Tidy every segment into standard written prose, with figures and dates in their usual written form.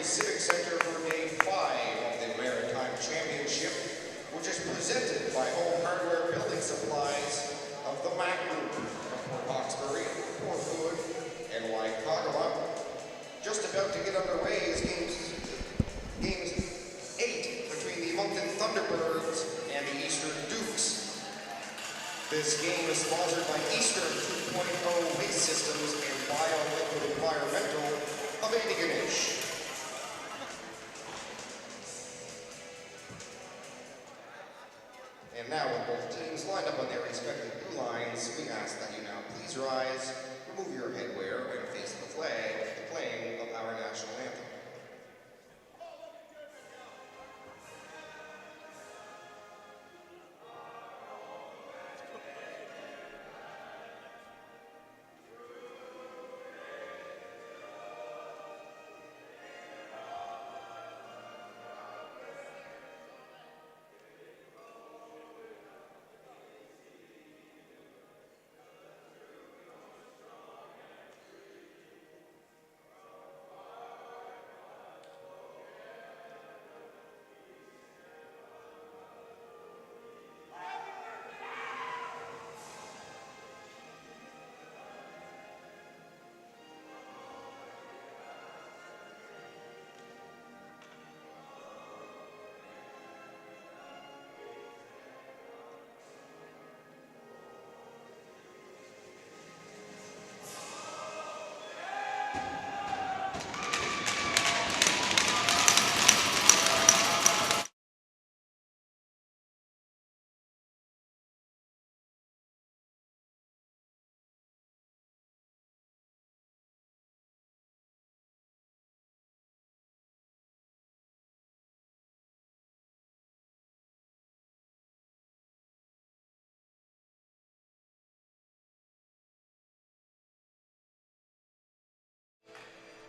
Civic Center for Day 5 of the Maritime Championship, which is presented by Home Hardware Building Supplies of the MAC Group from Port Hawkesbury, Port Hood, and Waikagawa. Just about to get underway is games 8 between the Moncton Thunderbirds and the Eastern Dukes. This game is sponsored by Eastern 2.0 Waste Systems and BioLiquid Environmental of Antigonish. And now, with both teams lined up on their respective blue lines, we ask that you now please rise, remove your headwear, and face the flag, the playing of our national anthem.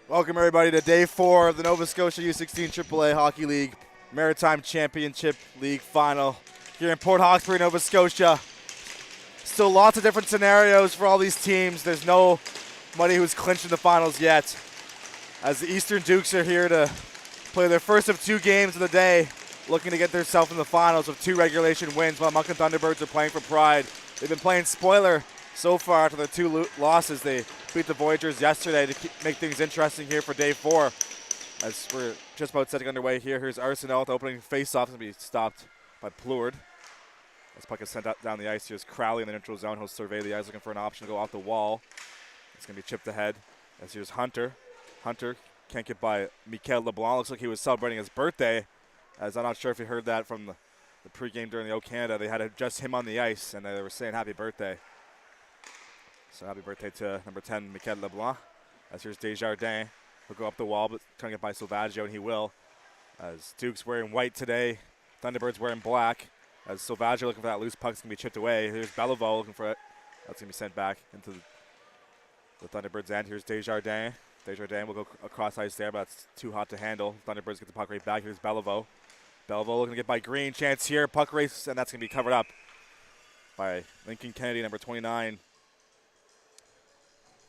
Welcome, everybody, to Day 4 of the Nova Scotia U16 AAA Hockey League Maritime Championship League Final here in Port Hawkesbury, Nova Scotia. Still lots of different scenarios for all these teams. There's nobody who's clinched the finals yet, as the Eastern Dukes are here to play their first of 2 games of the day, looking to get themselves in the finals with 2 regulation wins, while Moncton Thunderbirds are playing for pride. They've been playing spoiler so far after their 2 losses. They beat the Voyagers yesterday to make things interesting here for Day 4. As we're just about setting underway here, here's Arsenal with the opening face-off. It's going to be stopped by Pleward. As puck is sent out down the ice, here's Crowley in the neutral zone. He'll survey the ice, looking for an option to go off the wall. It's going to be chipped ahead. As here's Hunter. Hunter can't get by Mikel LeBlanc. Looks like he was celebrating his birthday, as I'm not sure if you heard that from the pregame during the O Canada. They had just him on the ice, and they were saying happy birthday. So happy birthday to number 10, Mikel LeBlanc. As here's Desjardins. He'll go up the wall, but trying to get by Silvaggio, and he will. As Duke's wearing white today, Thunderbirds wearing black. As Silvaggio looking for that loose puck, it's going to be chipped away. Here's Beliveau looking for it. That's going to be sent back into the Thunderbirds' end. Here's Desjardins. Desjardins will go across ice there, but that's too hot to handle. Thunderbirds get the puck right back. Here's Beliveau. Beliveau looking to get by Green. Chance here. Puck race, and that's going to be covered up by Lincoln Kennedy, number 29.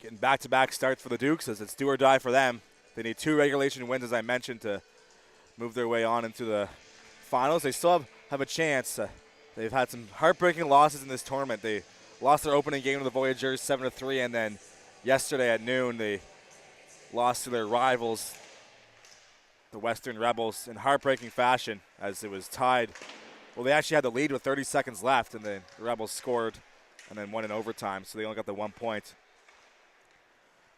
Getting back-to-back starts for the Dukes, as it's do or die for them. They need 2 regulation wins, as I mentioned, to move their way on into the finals. They still have a chance. They've had some heartbreaking losses in this tournament. They lost their opening game to the Voyagers 7-3, and then yesterday at noon they lost to their rivals, the Western Rebels, in heartbreaking fashion, as it was tied. Well, they actually had the lead with 30 seconds left, and then the Rebels scored and then won in overtime, so they only got the 1 point.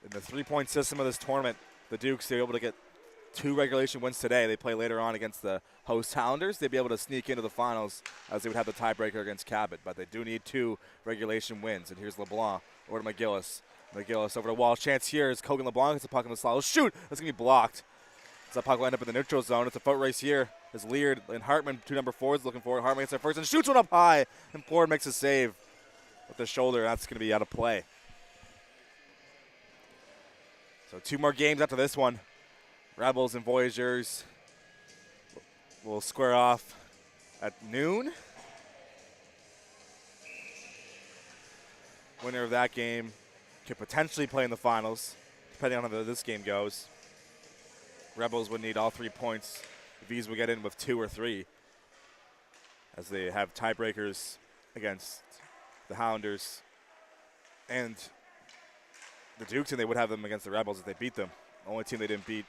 In the 3-point system of this tournament, the Dukes, they're able to get 2 regulation wins today. They play later on against the host Highlanders. They'd be able to sneak into the finals, as they would have the tiebreaker against Cabot. But they do need 2 regulation wins. And here's LeBlanc over to McGillis. McGillis over to Wall. Chance here is Kogan LeBlanc. It's a puck in the slot. Oh, shoot! That's going to be blocked. As that puck will end up in the neutral zone. It's a foot race here. As Leard and Hartman, 2 number 4s, looking for it. Hartman gets there first and shoots one up high. And Plord makes a save with the shoulder. That's going to be out of play. So 2 more games after this one. Rebels and Voyagers will square off at noon. Winner of that game could potentially play in the finals, depending on how this game goes. Rebels would need all 3 points. The V's will get in with 2 or 3, as they have tiebreakers against the Hounders and the Dukes, and they would have them against the Rebels if they beat them. The only team they didn't beat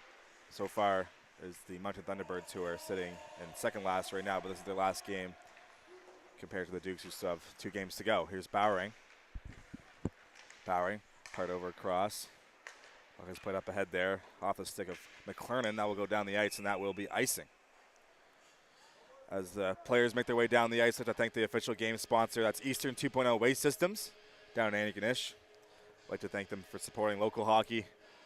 so far is the Mountain Thunderbirds, who are sitting in second last right now, but this is their last game compared to the Dukes, who still have 2 games to go. Here's Bowering. Bowering, part over across. Has played up ahead there, off the stick of McClernand. That will go down the ice, and that will be icing. As the players make their way down the ice, I'd like to thank the official game sponsor. That's Eastern 2.0 Waste Systems down in Antigonish. I'd like to thank them for supporting local hockey,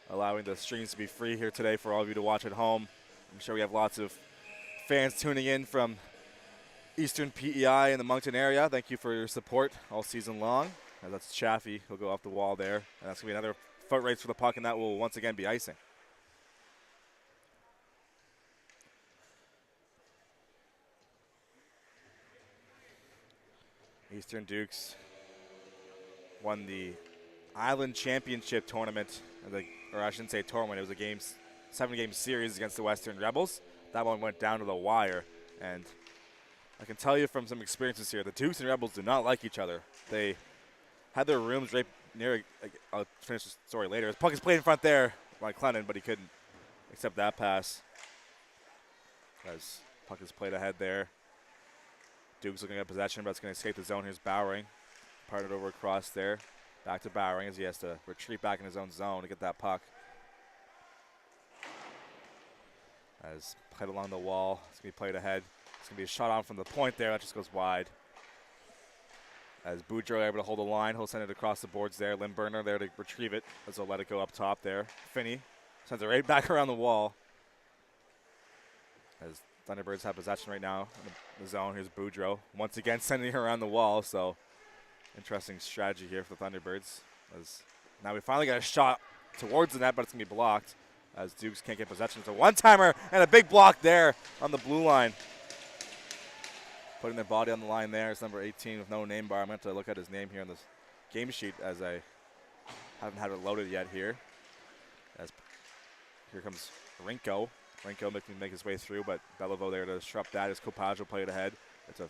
allowing the streams to be free here today for all of you to watch at home. I'm sure we have lots of fans tuning in from Eastern PEI in the Moncton area. Thank you for your support all season long. As that's Chaffee. He'll go off the wall there. And that's going to be another foot race for the puck, and that will once again be icing. Eastern Dukes won the Island Championship tournament, or I shouldn't say tournament, it was a 7-game series against the Western Rebels. That one went down to the wire, and I can tell you from some experiences here, the Dukes and Rebels do not like each other. They had their rooms right near, I'll finish the story later. The puck is played in front there by Clennon, but he couldn't accept that pass. As puck is played ahead there. Dukes looking at possession, but it's going to escape the zone. Here's Bowering. Parted over across there. Back to Bowering as he has to retreat back in his own zone to get that puck. As played along the wall. It's going to be played ahead. It's going to be a shot on from the point there. That just goes wide. As Boudreau able to hold the line, he'll send it across the boards there. Limburner there to retrieve it as they'll let it go up top there. Finney sends it right back around the wall. As Thunderbirds have possession right now in the zone. Here's Boudreau once again sending her around the wall. So interesting strategy here for the Thunderbirds. As now we finally got a shot towards the net, but it's going to be blocked as Dukes can't get possession. It's a one-timer and a big block there on the blue line. Putting their body on the line there is number 18 with no name bar. I meant to look at his name here on this game sheet as I haven't had it loaded yet here. As here comes Rinko. Rinko making make his way through, but Beliveau there to disrupt that as Copaggio played ahead. It's a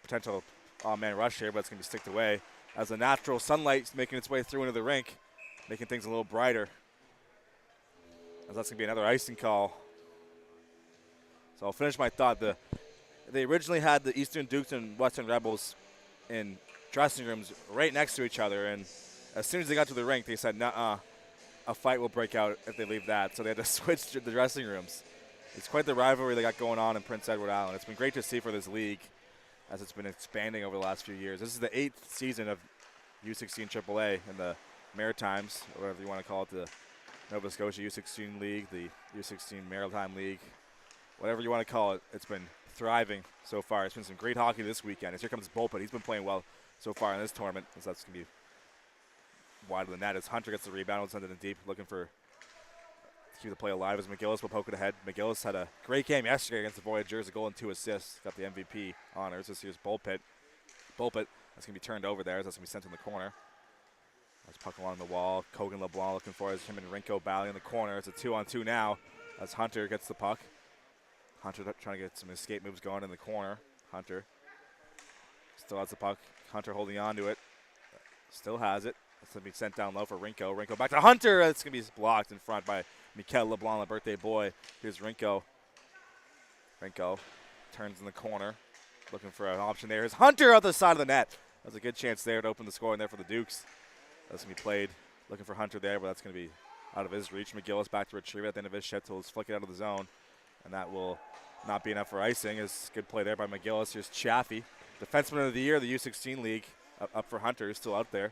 potential all-man rush here, but it's going to be sticked away as the natural sunlight's making its way through into the rink, making things a little brighter. As that's going to be another icing call. So I'll finish my thought. They originally had the Eastern Dukes and Western Rebels in dressing rooms right next to each other, and as soon as they got to the rink, they said, nuh-uh, a fight will break out if they leave that. So they had to switch to the dressing rooms. It's quite the rivalry they got going on in Prince Edward Island. It's been great to see for this league as it's been expanding over the last few years. This is the 8th season of U16 AAA in the Maritimes, or whatever you want to call it, the Nova Scotia U16 League, the U16 Maritime League, whatever you want to call it. It's been thriving so far. It's been some great hockey this weekend. As here comes Bolput. He's been playing well so far in this tournament. So that's going to be wide of the net as Hunter gets the rebound and sends it in deep, looking for to keep the play alive as McGillis will poke it ahead. McGillis had a great game yesterday against the Voyageurs, a goal and 2 assists. Got the MVP honors. This here's Bolput. Bolput, that's going to be turned over there. That's going to be sent in the corner. That's puck along the wall. Kogan LeBlanc looking for it. Him and Rinko battling in the corner. It's a 2-on-2 now as Hunter gets the puck. Hunter trying to get some escape moves going in the corner. Hunter still has the puck. Hunter holding on to it. Still has it. It's going to be sent down low for Rinko. Rinko back to Hunter. It's going to be blocked in front by Mikel LeBlanc, the birthday boy. Here's Rinko. Rinko turns in the corner. Looking for an option there. Here's Hunter out the side of the net. That's a good chance there to open the scoring there for the Dukes. That's going to be played. Looking for Hunter there, but that's going to be out of his reach. McGillis back to retrieve it at the end of his shift. He'll flick it out of the zone. And that will not be enough for icing. It's good play there by McGillis. Here's Chaffee. Defenseman of the year, the U16 League. Up for Hunter, still out there.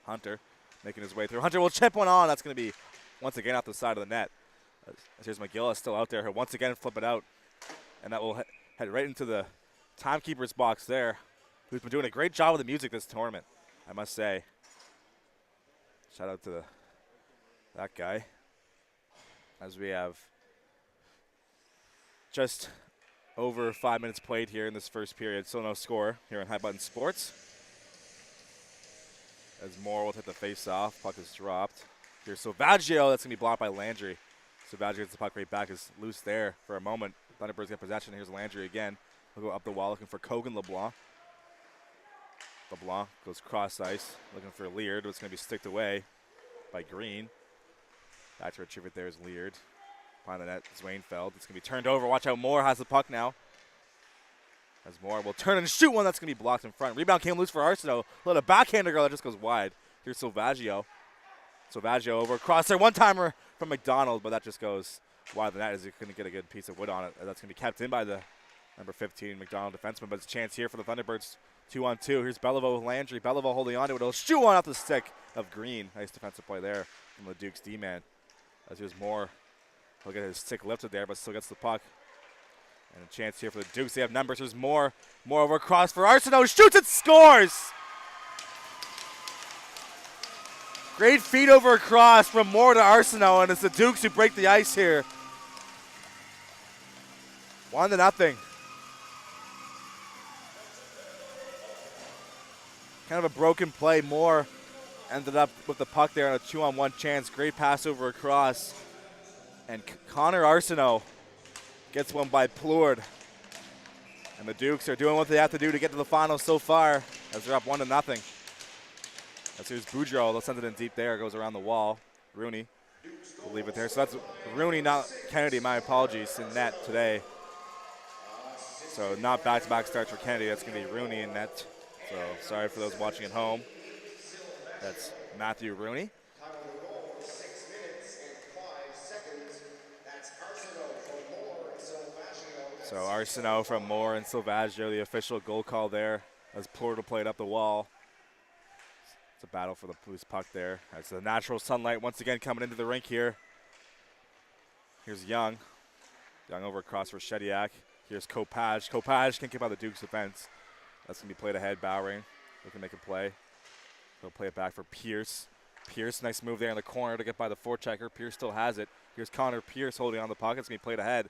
Hunter making his way through. Hunter will chip one on. That's going to be once again off the side of the net. Here's McGillis still out there. He'll once again flip it out. And that will head right into the timekeeper's box there, who's been doing a great job with the music this tournament, I must say. Shout out to that guy. As we have just over 5 minutes played here in this first period. Still no score here on High Button Sports. As Moore will hit the face-off. Puck is dropped. Here's Silvaggio. That's going to be blocked by Landry. Salvaggio gets the puck right back. Is loose there for a moment. Thunderbirds get possession. Here's Landry again. He'll go up the wall looking for Kogan LeBlanc. LeBlanc goes cross ice looking for Leard, but it's going to be sticked away by Green. Back to retrieve it there is Leard. Behind the net is Wainfeld. It's going to be turned over. Watch out, Moore has the puck now. As Moore will turn and shoot one that's going to be blocked in front. Rebound came loose for Arsenault. Let a backhander go that just goes wide. Here's Salvaggio. Salvaggio over across there. One-timer from McDonald, but that just goes wide. The net is going to get a good piece of wood on it. That's going to be kept in by the number 15 McDonald defenseman, but it's a chance here for the Thunderbirds. 2-on-2. Here's Beliveau with Landry. Beliveau holding on to it. He'll shoot one off the stick of Green. Nice defensive play there from the Duke's D-man. As here's Moore. He'll get his stick lifted there, but still gets the puck. And a chance here for the Dukes. They have numbers. There's Moore. Moore over across for Arsenault. Shoots it, scores! Great feed over across from Moore to Arsenault, and it's the Dukes who break the ice here. 1-0. Kind of a broken play. Moore ended up with the puck there on a 2-on-1 chance. Great pass over across. And Connor Arsenault gets one by Plourde. And the Dukes are doing what they have to do to get to the finals so far as they're up 1-0. As here's Boudreau. They'll send it in deep there. It goes around the wall. Rooney will leave it there. So that's Rooney, not Kennedy. My apologies, in net today. So not back-to-back starts for Kennedy. That's going to be Rooney in net. So sorry for those watching at home. That's Matthew Rooney. So Arsenault from Moore and Salvaggio, the official goal call there as Plourde played up the wall. It's a battle for the loose puck there. That's the natural sunlight once again coming into the rink here. Here's Young. Young over across for Shediak. Here's Kopaj. Kopaj can't keep out the Duke's defense. That's going to be played ahead. Bowering looking to make a play. He'll play it back for Pierce. Pierce, nice move there in the corner to get by the forechecker. Pierce still has it. Here's Connor Pierce holding on the puck. It's going to be played ahead.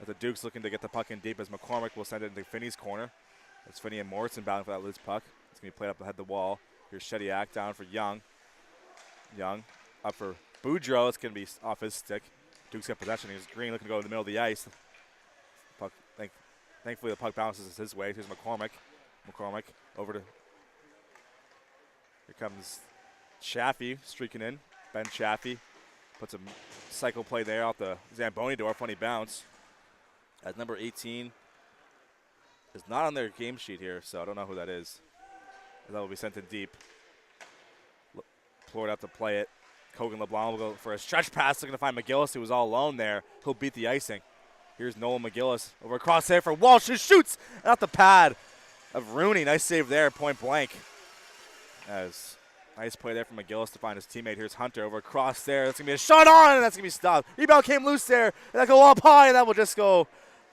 As the Duke's looking to get the puck in deep as McCormick will send it into Finney's corner. It's Finney and Morrison battling for that loose puck. It's going to be played up ahead the wall. Here's Shediak down for Young. Young up for Boudreau. It's going to be off his stick. Duke's got possession. Here's Green looking to go to the middle of the ice. Puck, thankfully the puck bounces his way. Here's McCormick. McCormick over to. Here comes Chaffee streaking in. Ben Chaffee puts a cycle play there off the Zamboni door. Funny bounce. As number 18 is not on their game sheet here, so I don't know who that is. That will be sent in deep. Plourde out to play it. Kogan LeBlanc will go for a stretch pass, looking to find McGillis, who was all alone there. He'll beat the icing. Here's Nolan McGillis over across there for Walsh, who shoots out the pad of Rooney. Nice save there, point blank. As nice play there from McGillis to find his teammate. Here's Hunter over across there. That's going to be a shot on, and that's going to be stopped. Rebound came loose there, and that go up high, and that will just go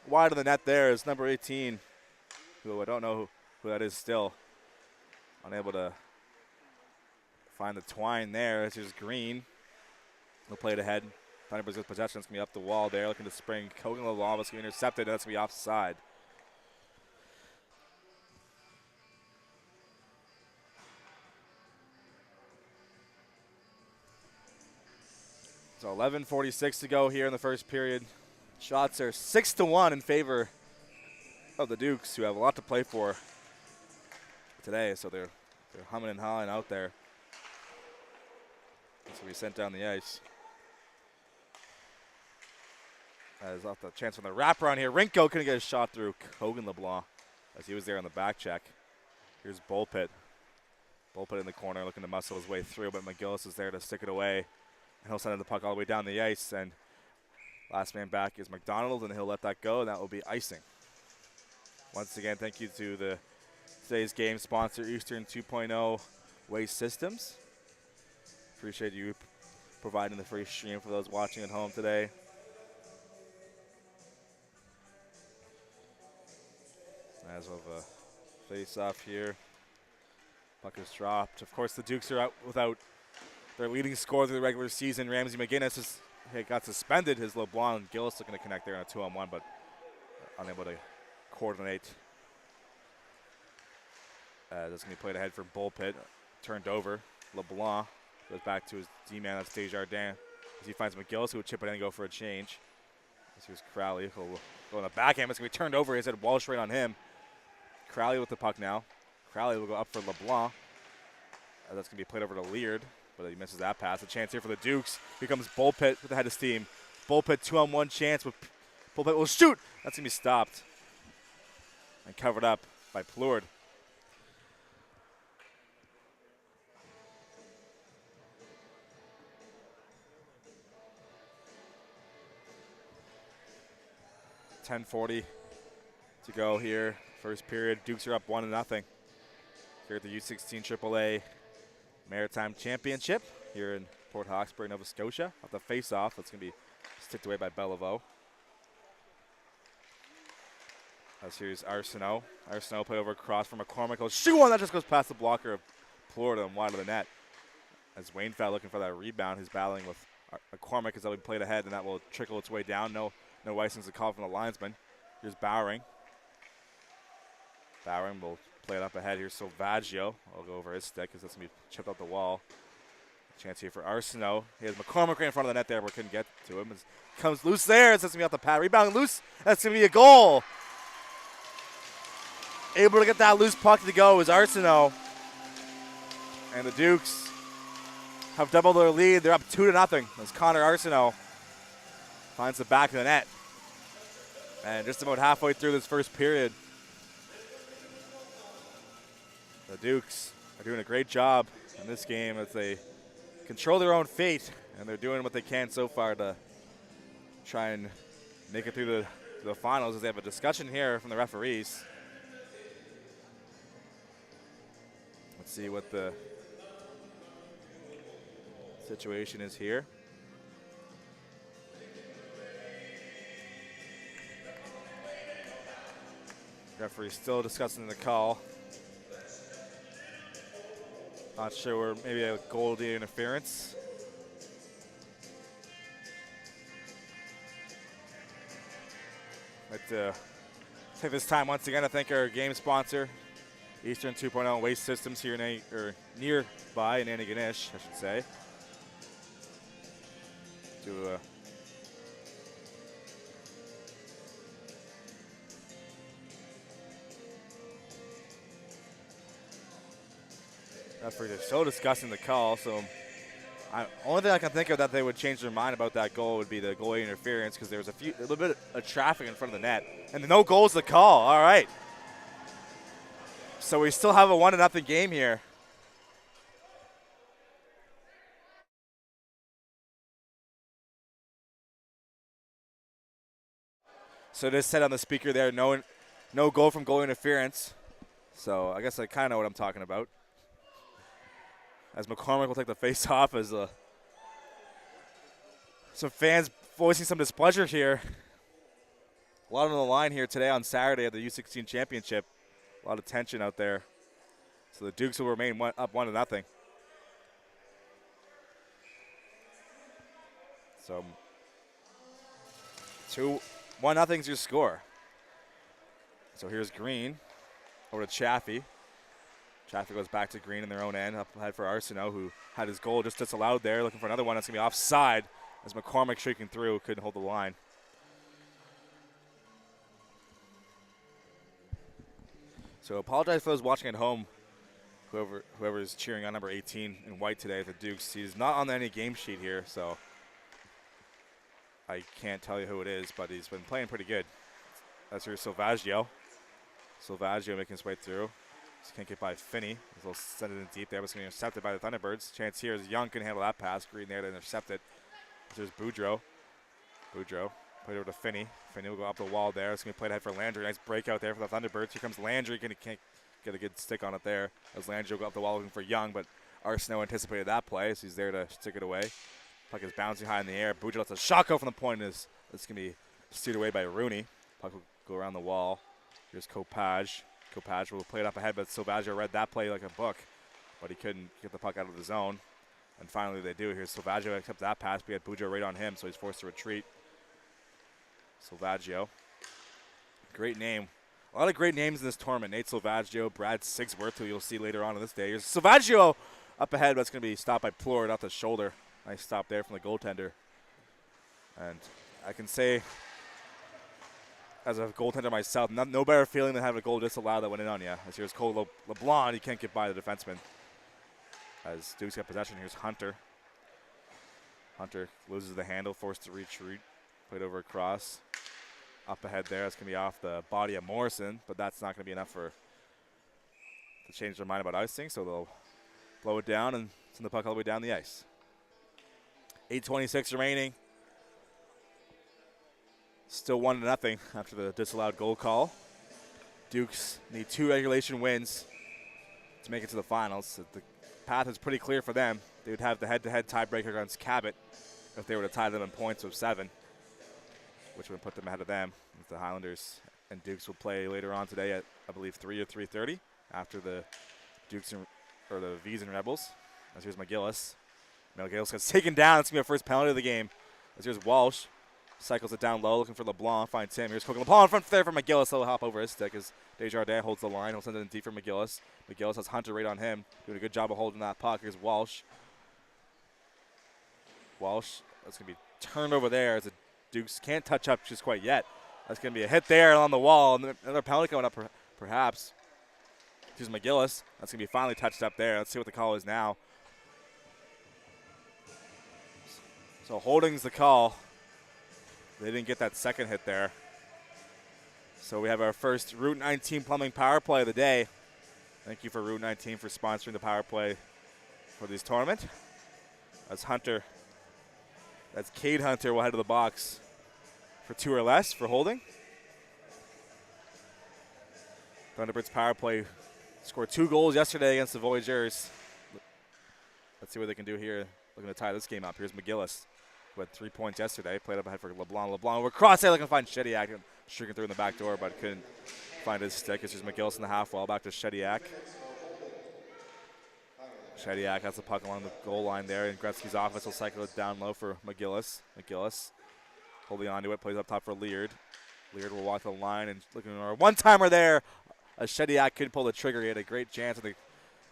wide of the net there. Is number 18, who I don't know who that is still. Unable to find the twine there. This is Green. He'll play it ahead. Thunderbirds with possession. It's going to be up the wall there, looking to spring. Kogan LeBlanc is going to be intercepted, and that's going to be offside. So 11:46 to go here in the first period. Shots are 6-1 in favor of the Dukes, who have a lot to play for today. So they're humming and hawing out there. That's going to be sent down the ice. That is off the chance from the wraparound here. Rinko couldn't get a shot through Kogan LeBlanc as he was there on the back check. Here's Bullpit. Bullpit in the corner looking to muscle his way through, but McGillis is there to stick it away. And he'll send the puck all the way down the ice. And last man back is McDonald, and he'll let that go, and that will be icing. Once again, thank you to today's game sponsor, Eastern 2.0 Waste Systems. Appreciate you providing the free stream for those watching at home today. As of a face-off here, puck is dropped. Of course, the Dukes are out without their leading scorer through the regular season. Ramsey McGinnis got suspended. His LeBlanc and Gillis looking to connect there on a 2-on-1, but unable to coordinate. That's going to be played ahead for Bullpit. Turned over. LeBlanc goes back to his D-man. That's Desjardins. As he finds McGillis, who will chip it in and go for a change. As here's Crowley, who will go on the backhand. It's going to be turned over. He's had Walsh right on him. Crowley with the puck now. Crowley will go up for LeBlanc. That's going to be played over to Leard, but he misses that pass. A chance here for the Dukes. Here comes Bullpit with the head of steam. Bullpit 2-on-1 chance. With Bullpit will shoot. That's going to be stopped and covered up by Plourde. .10:40 to go here. First period. Dukes are up 1-0 here at the U16 AAA Maritime Championship here in Port Hawkesbury, Nova Scotia. Off the face-off, that's going to be sticked away by Beliveau. As here's Arsenault. Arsenault play over across from McCormick. He'll shoot one that just goes past the blocker of Florida and wide of the net. As Wainfeld looking for that rebound, he's battling with McCormick as that will be played ahead, and that will trickle its way down. No icings to call from the linesman. Here's Bowering. Bowering will play it up ahead. Here's Silvaggio. I'll go over his stick because that's going to be chipped out the wall. Chance here for Arsenault. He has McCormick right in front of the net there, but couldn't get to him. It comes loose there. It's going to be off the pad. Rebound loose. That's going to be a goal. Able to get that loose puck to go is Arsenault. And the Dukes have doubled their lead. They're up 2-0 as Connor Arsenault finds the back of the net. And just about halfway through this first period, the Dukes are doing a great job in this game as they control their own fate, and they're doing what they can so far to try and make it through the finals. As they have a discussion here from the referees. Let's see what the situation is here. Referee still discussing the call. Not sure, maybe a goalie interference. I'd like to take this time once again to thank our game sponsor, Eastern 2.0 Waste Systems here nearby in Antigonish, I should say. Referees are so discussing the call, so only thing I can think of that they would change their mind about that goal would be the goalie interference, because there was a little bit of traffic in front of the net, and no goal's the call. All right. So we still have a 1-0 game here. So it is said on the speaker there, no goal from goal interference. So I guess I kind of know what I'm talking about. As McCormick will take the face-off as some fans voicing some displeasure here. A lot on the line here today on Saturday at the U16 Championship. A lot of tension out there. So the Dukes will remain up 1-0. So 1-0's your score. So here's Green over to Chaffee. Chaffee goes back to Green in their own end, up ahead for Arsenault, who had his goal just disallowed there, looking for another one that's going to be offside as McCormick shaking through, couldn't hold the line. So apologize for those watching at home, whoever is cheering on number 18 in white today at the Dukes. He's not on any game sheet here, so I can't tell you who it is, but he's been playing pretty good. That's here Silvaggio. Silvaggio making his way through. Just can't get by Finney. He'll send it in deep there, but it's going to be intercepted by the Thunderbirds. Chance here is Young can handle that pass. Green there to intercept it. There's Boudreau. Boudreau played over to Finney. Finney will go up the wall there. It's going to be played ahead for Landry. Nice breakout there for the Thunderbirds. Here comes Landry. Can't get a good stick on it there. As Landry will go up the wall looking for Young, but Arsenault anticipated that play, so he's there to stick it away. Puck is bouncing high in the air. Boudreau lets a shot go from the point. It's going to be steered away by Rooney. Puck will go around the wall. Here's Copage. Copage will play it up ahead, but Silvaggio read that play like a book, but he couldn't get the puck out of the zone. And finally they do. Here's Silvaggio accepts that pass. We had Boudreau right on him, so he's forced to retreat. Silvaggio. Great name. A lot of great names in this tournament. Nate Silvaggio, Brad Sigsworth, who you'll see later on in this day. Here's Silvaggio up ahead, but it's going to be stopped by Plourde off the shoulder. Nice stop there from the goaltender. And I can say, as a goaltender myself, no better feeling than having a goal disallowed that went in on you. As here's Cole LeBlanc, he can't get by the defenseman. As Duke's got possession, here's Hunter. Hunter loses the handle, forced to retreat, played over across. Up ahead there, that's going to be off the body of Morrison, but that's not going to be enough to change their mind about icing, so they'll blow it down and send the puck all the way down the ice. 8:26 remaining. Still 1-0 after the disallowed goal call. Dukes need 2 regulation wins to make it to the finals. The path is pretty clear for them. They would have the head-to-head tiebreaker against Cabot if they were to tie them in points of 7, which would put them ahead of them. The Highlanders and Dukes will play later on today at, I believe, 3 or 3:30 after the Dukes or the V's and Rebels. As here's McGillis. McGillis gets taken down. It's going to be our first penalty of the game. As here's Walsh. Cycles it down low, looking for LeBlanc. Finds him. Here's Cogan LeBlanc in front there for McGillis. He'll hop over his stick as Desjardins holds the line. He'll send it in deep for McGillis. McGillis has Hunter right on him. Doing a good job of holding that puck. Here's Walsh. Walsh. That's going to be turned over there as the Dukes can't touch up just quite yet. That's going to be a hit there on the wall. And another penalty coming up perhaps. Here's McGillis. That's going to be finally touched up there. Let's see what the call is now. So holding's the call. They didn't get that second hit there. So we have our first Route 19 plumbing power play of the day. Thank you for Route 19 for sponsoring the power play for this tournament. That's Hunter. That's Cade Hunter will head to the box for 2 or less for holding. Thunderbirds power play scored 2 goals yesterday against the Voyageurs. Let's see what they can do here. Looking to tie this game up. Here's McGillis, who had 3 points yesterday. Played up ahead for LeBlanc. LeBlanc over cross there, looking to find Shediak. Streaking through in the back door, but couldn't find his stick. It's just McGillis in the half wall. Back to Shediak. Shediak has the puck along the goal line there, and Gretzky's offense will cycle it down low for McGillis. McGillis holding onto it, plays up top for Leard. Leard will walk the line and looking for a one-timer there. Shediak could pull the trigger. He had a great chance. And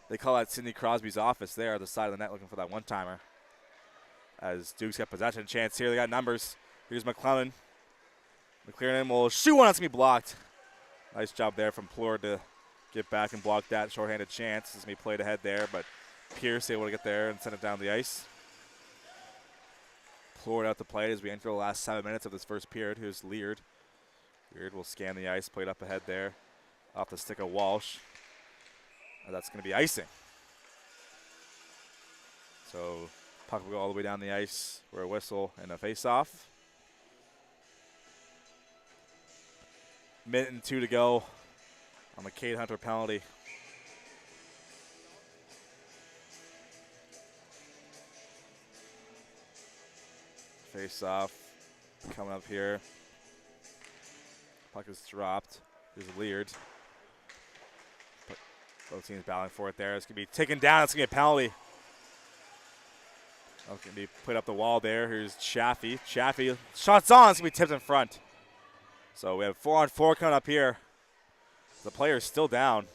they call that Sidney Crosby's office there at the side of the net looking for that one-timer. As Dukes got possession chance here. They got numbers. Here's McClellan. McClellan will shoot one. That's going to be blocked. Nice job there from Plord to get back and block that shorthanded chance. It's going to be played ahead there, but Pierce able to get there and send it down the ice. Plord out to play as we enter the last 7 minutes of this first period. Here's Leard. Leard will scan the ice, played up ahead there. Off the stick of Walsh. And that's going to be icing. So puck will go all the way down the ice for a whistle and a face-off. Minute and 2 to go on the Cade Hunter penalty. Face-off coming up here. Puck is dropped. There's Leard. Both teams battling for it there. It's going to be taken down. It's going to be a penalty. It's going to be put up the wall there. Here's Chaffee. Chaffee, shots on. It's going to be tipped in front. So we have 4-on-4 coming up here. The player's still down.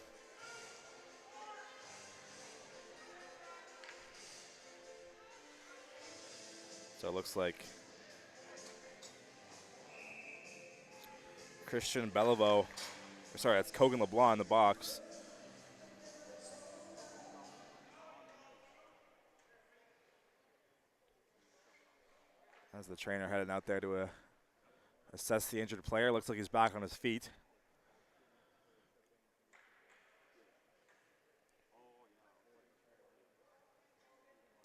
So it looks like Christian Beliveau, sorry, that's Cogan LeBlanc in the box. As the trainer headed out there to assess the injured player. Looks like he's back on his feet.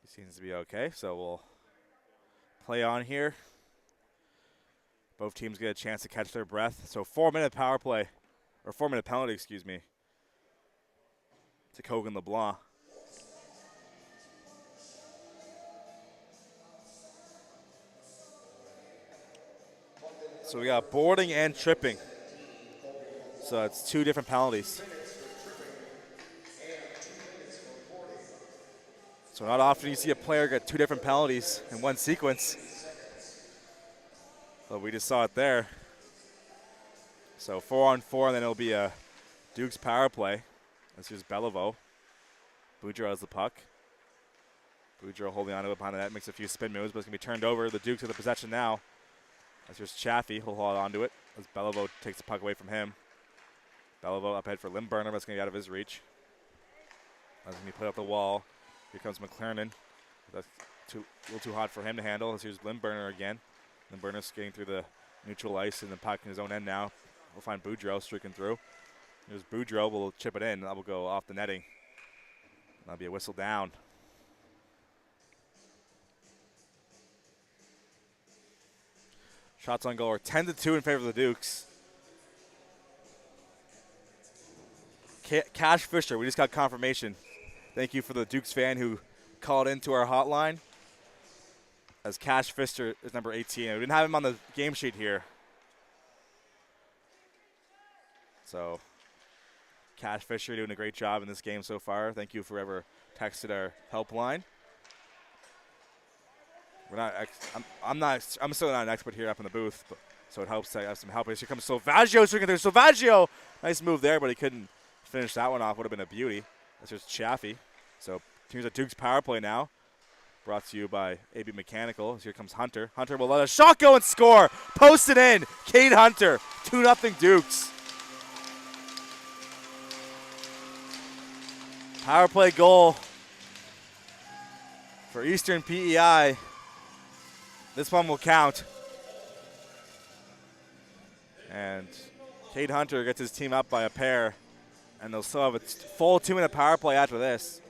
He seems to be okay, so we'll play on here. Both teams get a chance to catch their breath. So 4-minute power play, or 4-minute penalty, excuse me, to Cogan LeBlanc. So we got boarding and tripping. So it's 2 different penalties. So not often you see a player get 2 different penalties in one sequence. But we just saw it there. So 4-on-4, and then it'll be a Dukes power play. That's just Beliveau. Boudreau has the puck. Boudreau holding on to it behind the net, makes a few spin moves, but it's going to be turned over. The Dukes have the possession now. As here's Chaffee, he'll hold on to it. As Beliveau takes the puck away from him. Beliveau up ahead for Limburner, that's going to be out of his reach. That's going to be put up the wall. Here comes McLernon. That's a little too hot for him to handle. As here's Limburner again. Limburner skating through the neutral ice and the puck in his own end now. We'll find Boudreau streaking through. Here's Boudreau, will chip it in. That will go off the netting. That'll be a whistle down. Shots on goal are 10-2 in favor of the Dukes. Cash Fisher, we just got confirmation. Thank you for the Dukes fan who called into our hotline. As Cash Fisher is number 18. We didn't have him on the game sheet here. So, Cash Fisher doing a great job in this game so far. Thank you for whoever texted our helpline. I'm still not an expert here up in the booth, but so it helps that I have some help. Here comes Silvaggio swinging through. Silvaggio, nice move there, but he couldn't finish that one off. Would have been a beauty. That's just Chaffee. So here's a Dukes power play now. Brought to you by AB Mechanical. Here comes Hunter. Hunter will let a shot go and score. Posted in. Cade Hunter. 2-0 Dukes. Power play goal for Eastern PEI. This one will count. And Cade Hunter gets his team up by a pair. And they'll still have a full 2-minute power play after this.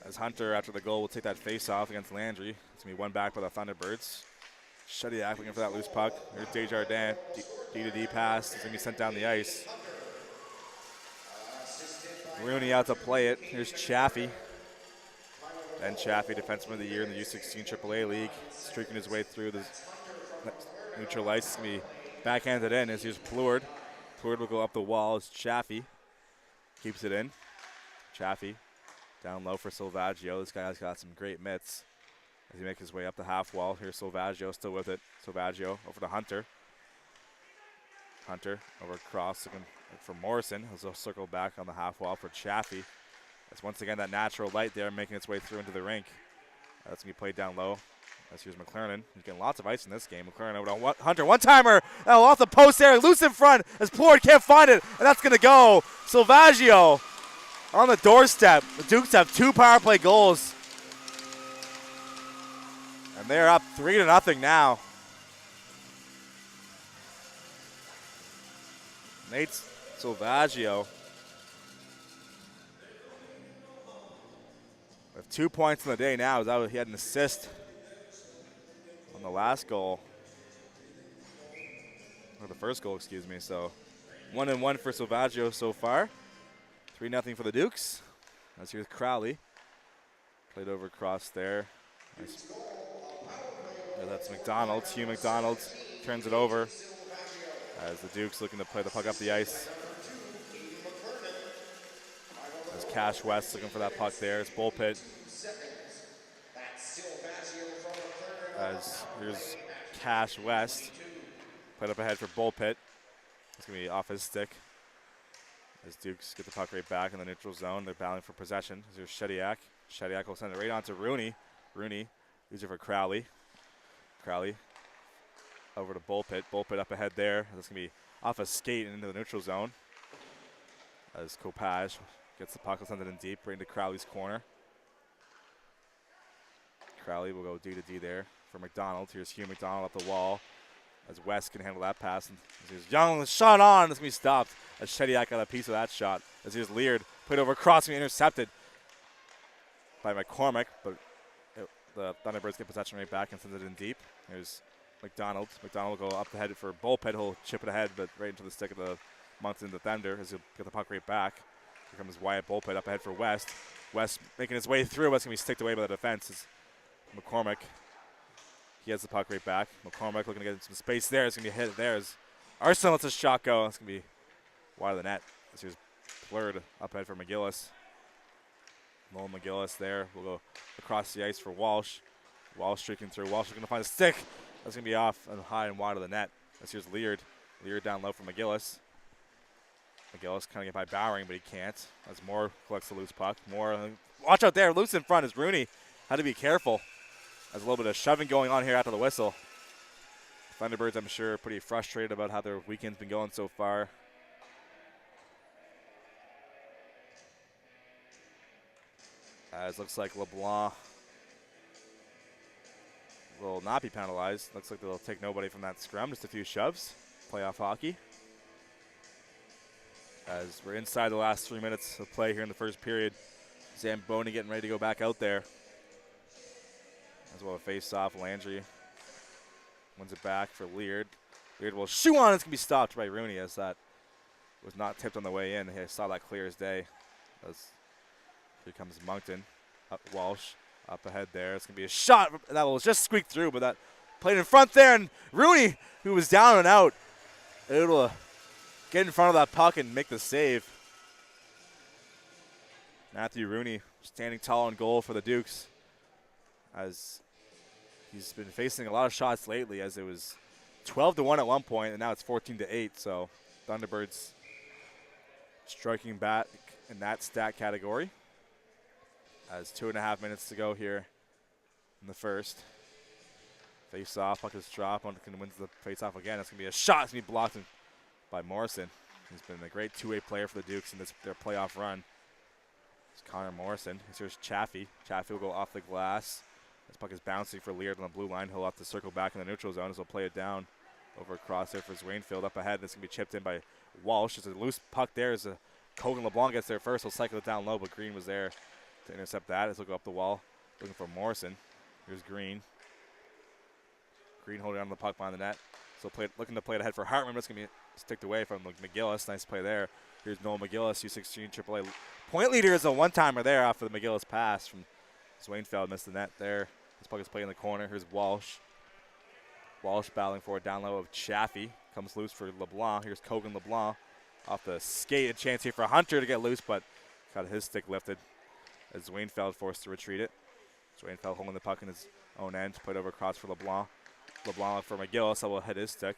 As Hunter, after the goal, will take that face-off against Landry. It's going to be one back by the Thunderbirds. Shediak looking for that loose puck. Here's Desjardins. D-to-D pass. It's going to be sent down the ice. Rooney out to play it. Here's Chaffee. Ben Chaffee, Defenseman of the Year in the U16 AAA League. Streaking his way through the neutral ice. It's going to be backhanded in as here's Pleward. Pleward will go up the wall as Chaffee keeps it in. Chaffee down low for Silvaggio. This guy has got some great mitts as he makes his way up the half wall. Here's Silvaggio still with it. Silvaggio over to Hunter. Hunter over across looking for Morrison. He'll circle back on the half wall for Chaffee. That's once again that natural light there making its way through into the rink. That's going to be played down low. As here's McLernon. He's getting lots of ice in this game. McLernon over to Hunter. One-timer. Off the post there. Loose in front as Plord can't find it. And that's going to go. Silvaggio on the doorstep. The Dukes have 2 power play goals. And they're up 3-0 now. Nate Silvaggio with 2 points in the day now. He had an assist on the last goal. Or the first goal, excuse me. So 1-1 for Silvaggio so far. 3-0 for the Dukes. As here's Crowley. Played over across there. Nice. Yeah, that's McDonald. Hugh McDonald turns it over as the Dukes looking to play the puck up the ice. As Cash West looking for that puck there. It's Bullpit. As here's Cash West. Played up ahead for Bullpit. It's going to be off his stick. As Dukes get the puck right back in the neutral zone. They're battling for possession. Here's Shediak. Shediak will send it right on to Rooney. Rooney, user for Crowley. Crowley over to Bullpit. Bullpit up ahead there. That's going to be off a skate and into the neutral zone. As Kopaj gets the puck, will send it in deep, right into Crowley's corner. Crowley will go D-to-D there for McDonald. Here's Hugh McDonald up the wall. As West can handle that pass. And here's Young, shot on. It's going to be stopped. As Shediak got a piece of that shot. As here's Leard, played over across and intercepted by McCormick, but the Thunderbirds get possession right back and send it in deep. Here's McDonald. McDonald will go up the head for Bullpit. He'll chip it ahead, but right into the stick of the Moncton defender as he'll get the puck right back. Here comes Wyatt Bullpit up ahead for West. West making his way through. West going to be sticked away by the defense. It's McCormick. He has the puck right back. McCormick looking to get some space there. It's going to be a hit there as Arsenal lets a shot go. It's going to be wide of the net. As here's Blurred up ahead for McGillis. Nolan McGillis there. We'll go across the ice for Walsh. Walsh streaking through. Walsh looking to find a stick. That's going to be off and high and wide of the net. As here's Leard. Leard down low for McGillis. McGillis kind of get by Bowering, but he can't. As Moore collects the loose puck. Moore, watch out there, loose in front is Rooney. Had to be careful. There's a little bit of shoving going on here after the whistle. Thunderbirds, I'm sure, pretty frustrated about how their weekend's been going so far. As looks like LeBlanc will not be penalized. Looks like they'll take nobody from that scrum. Just a few shoves. Playoff hockey. As we're inside the last 3 minutes of play here in the first period. Zamboni getting ready to go back out there. As well, a face-off. Landry wins it back for Leard. Leard will shoot on. It's going to be stopped by Rooney as that was not tipped on the way in. He saw that clear as day. As here comes Moncton. Up Walsh. Up ahead there. It's going to be a shot that will just squeak through, but that played in front there. And Rooney, who was down and out, able to get in front of that puck and make the save. Matthew Rooney standing tall in goal for the Dukes, as he's been facing a lot of shots lately, as it was 12-1 at one point, and now it's 14-8. So Thunderbirds striking back in that stat category. As 2.5 minutes to go here in the first. Face off, puck is dropped. Moncton wins the face off again. That's going to be a shot. It's going to be blocked by Morrison. He's been a great two-way player for the Dukes in their playoff run. It's Connor Morrison. Here's Chaffee. Chaffee will go off the glass. This puck is bouncing for Leard on the blue line. He'll have to circle back in the neutral zone as he'll play it down over across there for Zwainfield up ahead. It's going to be chipped in by Walsh. There's a loose puck there as Kogan LeBlanc gets there first. He'll cycle it down low, but Green was there to intercept that as he'll go up the wall looking for Morrison. Here's Green. Green holding on to the puck behind the net. So looking to play it ahead for Hartman, but it's going to be sticked away from McGillis. Nice play there. Here's Noel McGillis, U16 AAA point leader is a one-timer there after the McGillis pass from Zwainfeld. Missed the net there. This puck is played in the corner. Here's Walsh. Walsh battling for it down low of Chaffee. Comes loose for LeBlanc. Here's Kogan LeBlanc off the skate. A chance here for Hunter to get loose, but got his stick lifted as Zwainfeld forced to retreat it. Zwainfeld holding the puck in his own end. Put over across for LeBlanc. LeBlanc for McGillis. That will hit his stick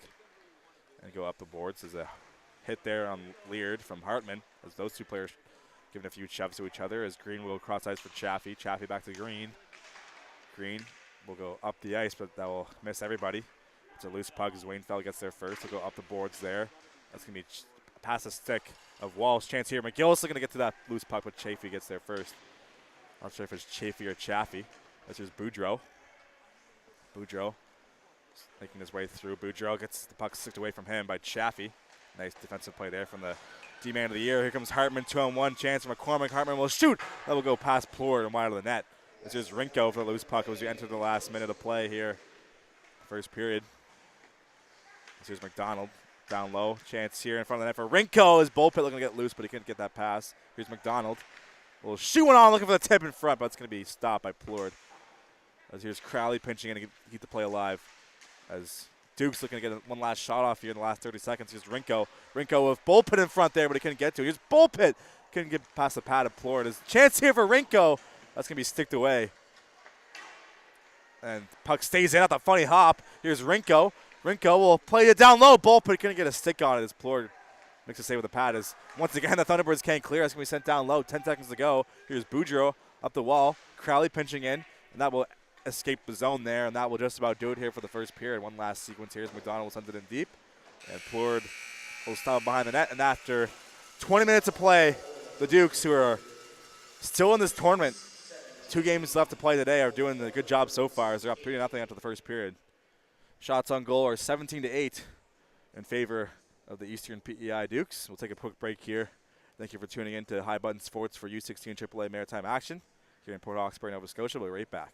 and go up the boards. There's a hit there on Leard from Hartman as those two players giving a few shoves to each other as Green will go cross ice for Chaffee. Chaffee back to Green. Green will go up the ice, but that will miss everybody. It's a loose puck as Zwainfeld gets there first. He'll go up the boards there. That's going to be past the stick of Walsh. Chance here. McGillis looking to get to that loose puck, but Chaffee gets there first. Not sure if it's Chaffee or Chaffee. That's just Boudreau. Boudreau making his way through. Boudreau gets the puck sticked away from him by Chaffee. Nice defensive play there from the D-man of the year. Here comes Hartman, 2-on-1 chance for McCormick. Hartman will shoot. That will go past Plord and wide of the net. This is Rinko for the loose puck as we enter the last minute of play here. First period. Here's McDonald down low. Chance here in front of the net for Rinko. His bullpit looking to get loose, but he couldn't get that pass. Here's McDonald. Will shoot one on looking for the tip in front, but it's going to be stopped by Plord. As here's Crowley pinching in to keep the play alive. As Duke's looking to get one last shot off here in the last 30 seconds. Here's Rinko. Rinko with Bullpit in front there, but he couldn't get to it. Here's Bullpit. Couldn't get past the pad of Plord. There's a chance here for Rinko. That's going to be sticked away. And puck stays in at the funny hop. Here's Rinko. Rinko will play it down low. Bullpit couldn't get a stick on it as Plord makes a save with the pad. As once again, the Thunderbirds can't clear. That's going to be sent down low. 10 seconds to go. Here's Boudreau up the wall. Crowley pinching in, and that will escape the zone there, and that will just about do it here for the first period. One last sequence here as McDonald will send it in deep, and Plord will stop behind the net. And after 20 minutes of play, the Dukes, who are still in this tournament, 2 games left to play today, are doing a good job so far as they're up 3-0 after the first period. Shots on goal are 17-8 in favor of the Eastern PEI Dukes. We'll take a quick break here. Thank you for tuning in to High Button Sports for U16 AAA Maritime Action here in Port Hawkesbury, Nova Scotia. We'll be right back.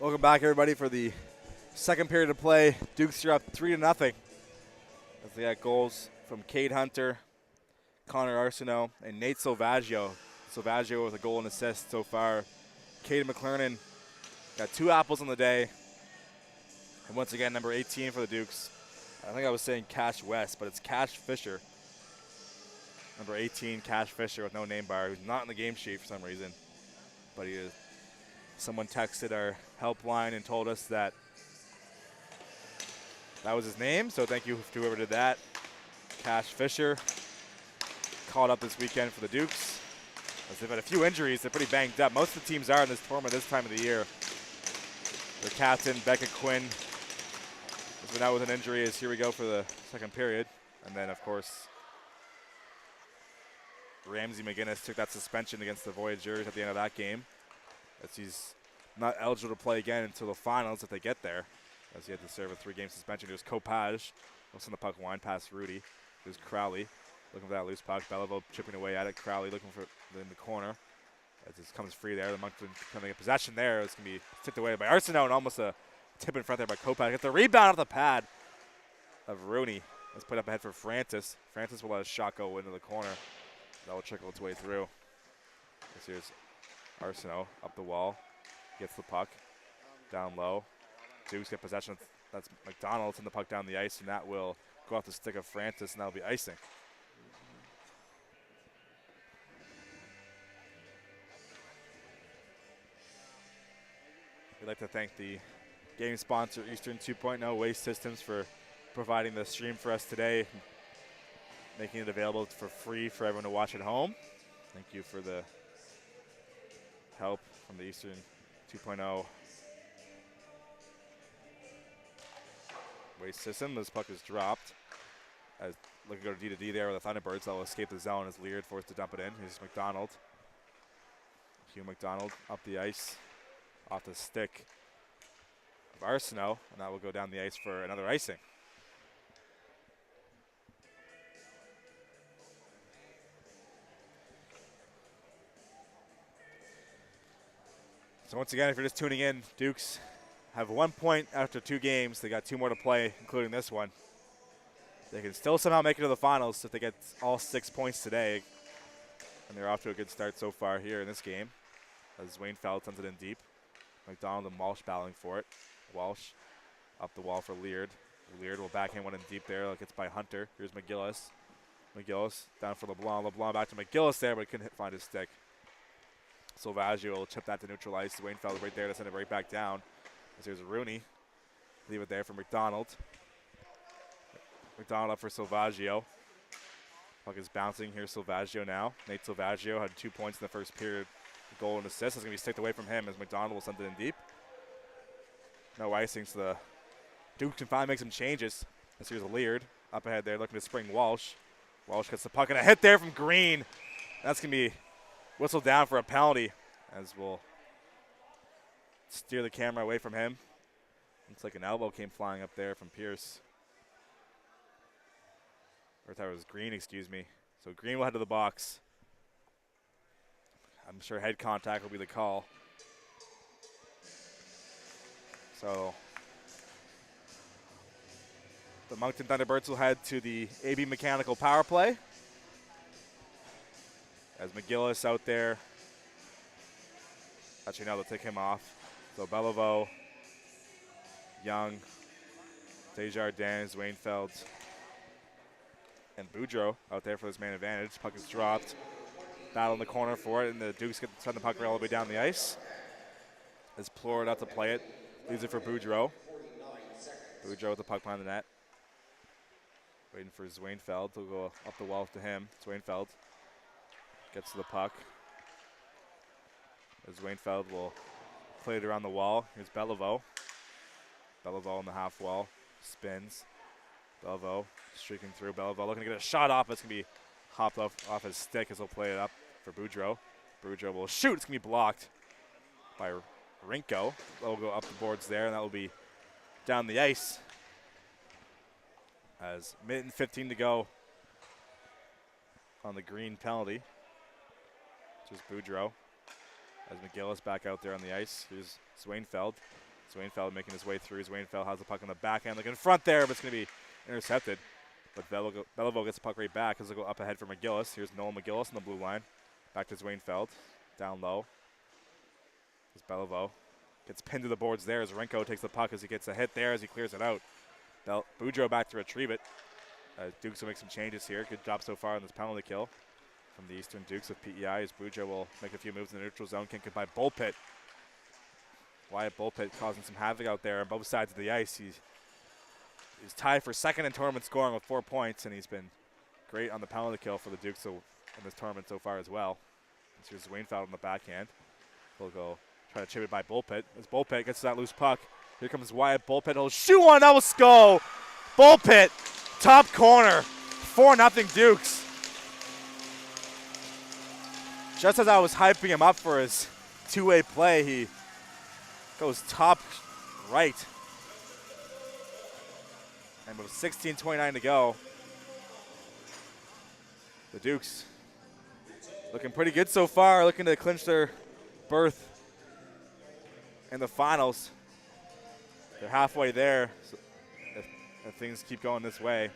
Welcome back, everybody, for the second period of play. Dukes are up 3-0 as they got goals from Cade Hunter, Connor Arsenault, and Nate Silvaggio. Silvaggio with a goal and assist so far. Cade McClernand got 2 apples on the day. And once again, number 18 for the Dukes. I think I was saying Cash West, but it's Cash Fisher. Number 18, Cash Fisher with no name bar, who's not in the game sheet for some reason. But he is. Someone texted our helpline and told us that was his name, so thank you to whoever did that. Cash Fisher called up this weekend for the Dukes. As they've had a few injuries, they're pretty banged up. Most of the teams are in this tournament this time of the year. The captain, Becca Quinn, has been out with an injury as here we go for the second period. And then, of course, Ramsey McGinnis took that suspension against the Voyageurs at the end of that game, as he's not eligible to play again until the finals if they get there, as he had to serve a 3-game suspension. It was Copage, looks in the puck wind past Rudy. It was Crowley looking for that loose puck. Beliveau chipping away at it. Crowley looking for in the corner. As this comes free there, the Moncton coming in possession there. It's going to be tipped away by Arsenault, and almost a tip in front there by Copage. Gets the rebound off the pad of Rooney. Let's put up ahead for Francis. Francis will let a shot go into the corner. That will trickle its way through. This here's Arsenault up the wall. Gets the puck down low. Dukes get possession. That's McDonald send the puck down the ice, and that will go off the stick of Francis, and that will be icing. We'd like to thank the game sponsor, Eastern 2.0 Waste Systems, for providing the stream for us today, making it available for free for everyone to watch at home. Thank you for the help from the Eastern 2.0 Waste System. This puck is dropped. As looking to go to D there with the Thunderbirds. They'll escape the zone as Leard forced to dump it in. Here's McDonald. Hugh McDonald up the ice, off the stick of Arsenault, and that will go down the ice for another icing. So once again, if you're just tuning in, Dukes have 1 point after 2 games. They got 2 more to play, including this one. They can still somehow make it to the finals if they get all 6 points today. And they're off to a good start so far here in this game, as Wainfeld sends it in deep. McDonald and Walsh battling for it. Walsh up the wall for Leard. Leard will backhand one in deep there. It gets by Hunter. Here's McGillis. McGillis down for LeBlanc. LeBlanc back to McGillis there, but he couldn't find his stick. Silvaggio will chip that to neutral ice. Wainfeld right there to send it right back down. As here's Rooney. Leave it there for McDonald. McDonald up for Silvaggio. Puck is bouncing. Here's Silvaggio now. Nate Silvaggio had 2 points in the first period. Goal and assist. It's going to be sticked away from him as McDonald will send it in deep. No icing, so the Duke can finally make some changes. As here's Leard up ahead there looking to spring Walsh. Walsh gets the puck and a hit there from Green. That's going to be whistled down for a penalty, as we'll steer the camera away from him. Looks like an elbow came flying up there from Pierce. Or I thought it was Green, excuse me. So Green will head to the box. I'm sure head contact will be the call. So the Moncton Thunderbirds will head to the AB Mechanical power play, as McGillis out there. Actually, now they'll take him off. So Beliveau, Young, Desjardins, Wainfeld, and Boudreau out there for this man advantage. Puck is dropped. Battle in the corner for it, and the Dukes get send the puck all the way down the ice. As Plord out to play it. Leaves it for Boudreau. Boudreau with the puck behind the net. Waiting for Zwainfeld to go up the wall to him. Zwainfeld gets to the puck. As Zwainfeld will play it around the wall. Here's Beliveau. Beliveau on the half wall. Spins. Beliveau streaking through. Beliveau looking to get a shot off. It's going to be hopped off his stick as he'll play it up for Boudreau. Boudreau will shoot. It's going to be blocked by Rinko. That will go up the boards there, and that will be down the ice. As minute and 15 to go on the Green penalty. Just Boudreau. as McGillis back out there on the ice. Here's Zwainfeld. Zwainfeld making his way through. Zwainfeld has the puck on the backhand, looking in front there, but it's going to be intercepted. But Beliveau gets the puck right back as they go up ahead for McGillis. Here's Nolan McGillis on the blue line. Back to Zwainfeld. Down low. As Beliveau gets pinned to the boards there as Renko takes the puck as he gets a hit there as he clears it out. Boudreau back to retrieve it. Dukes will make some changes here. Good job so far on this penalty kill from the Eastern Dukes with PEI as Boudreau will make a few moves in the neutral zone. Can't get by Bullpit. Wyatt Bullpit causing some havoc out there on both sides of the ice. He's tied for second in tournament scoring with 4 points, and he's been great on the penalty kill for the Dukes in this tournament so far as well. Here's Zwainfeld on the backhand. He'll go try to chip it by Bullpit. As Bullpit gets that loose puck, here comes Wyatt Bullpit. He'll shoot one. That will go. Bullpit, top corner, 4-0 Dukes. Just as I was hyping him up for his two-way play, he goes top right. And with 16:29 to go, the Dukes looking pretty good so far, looking to clinch their berth in the finals. They're halfway there, so if things keep going this way.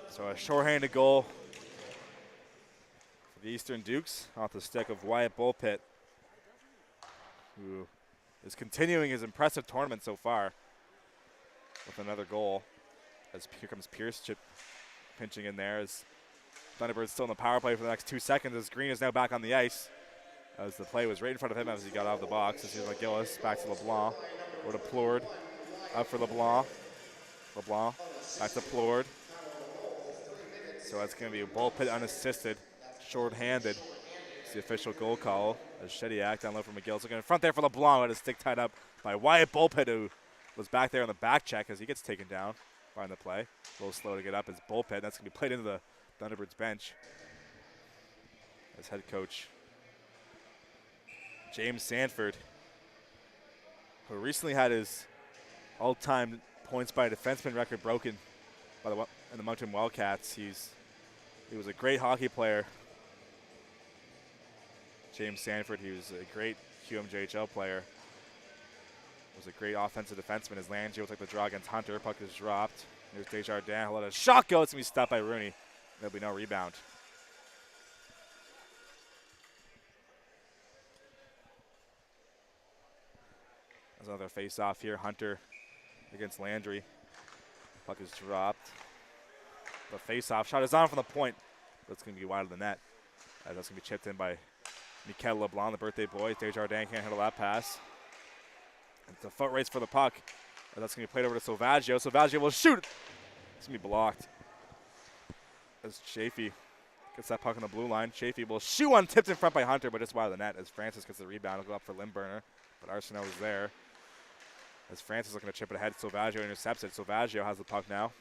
So a shorthanded goal for the Eastern Dukes off the stick of Wyatt Bullpit, who is continuing his impressive tournament so far with another goal. As here comes Pierce pinching in there as Thunderbirds still in the power play for the next 2 seconds as Green is now back on the ice. As the play was right in front of him as he got out of the box. This is McGillis back to LeBlanc. Or to Plourde. Up for LeBlanc. LeBlanc back to Plourde. So that's going to be a Bullpit unassisted, short-handed. It's the official goal call as Shediak down low for McGillis. Looking in front there for LeBlanc. Had his stick tied up by Wyatt Bullpit, who was back there on the back check as he gets taken down by the play. A little slow to get up as Bullpit. That's going to be played into the Thunderbirds bench as head coach James Sanford, who recently had his all-time points by a defenseman record broken by the Moncton Wildcats. He was a great hockey player. James Sanford, he was a great QMJHL player. Was a great offensive defenseman as Langio will take the draw against Hunter. Puck is dropped. There's Desjardins. He'll let a shot go. It's going to be stopped by Rooney. There'll be no rebound. There's another face-off here. Hunter against Landry. Puck is dropped. The face-off shot is on from the point, but it's going to be wide of the net. That's going to be chipped in by Mikel LeBlanc, the birthday boy. Desjardins can't handle that pass. It's a foot race for the puck. That's going to be played over to Silvaggio. Silvaggio will shoot. It's going to be blocked. As Chafee gets that puck on the blue line. Chafee will shoot one, tipped in front by Hunter, but just wide of the net as Francis gets the rebound. He'll go up for Limburner, but Arsenault is there. As Francis looking to chip it ahead, Silvaggio intercepts it. Silvaggio has the puck now.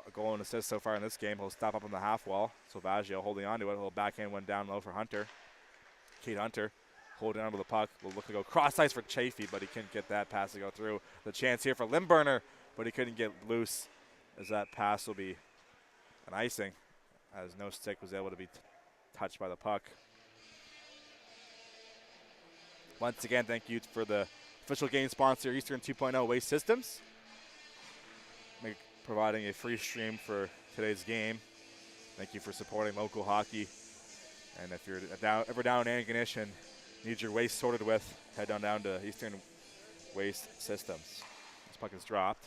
A goal and assist so far in this game. He'll stop up on the half wall. Silvaggio holding on to it. He'll backhand one down low for Hunter. Kate Hunter holding on to the puck. Will look to go cross ice for Chafee, but he couldn't get that pass to go through. The chance here for Limburner, but he couldn't get loose as that pass will be an icing as no stick was able to be touched by the puck. Once again, thank you for the official game sponsor, Eastern 2.0 Waste Systems, providing a free stream for today's game. Thank you for supporting local hockey. And if you're ever down in Antigonish and need your waste sorted with, head down to Eastern Waste Systems. This puck is dropped.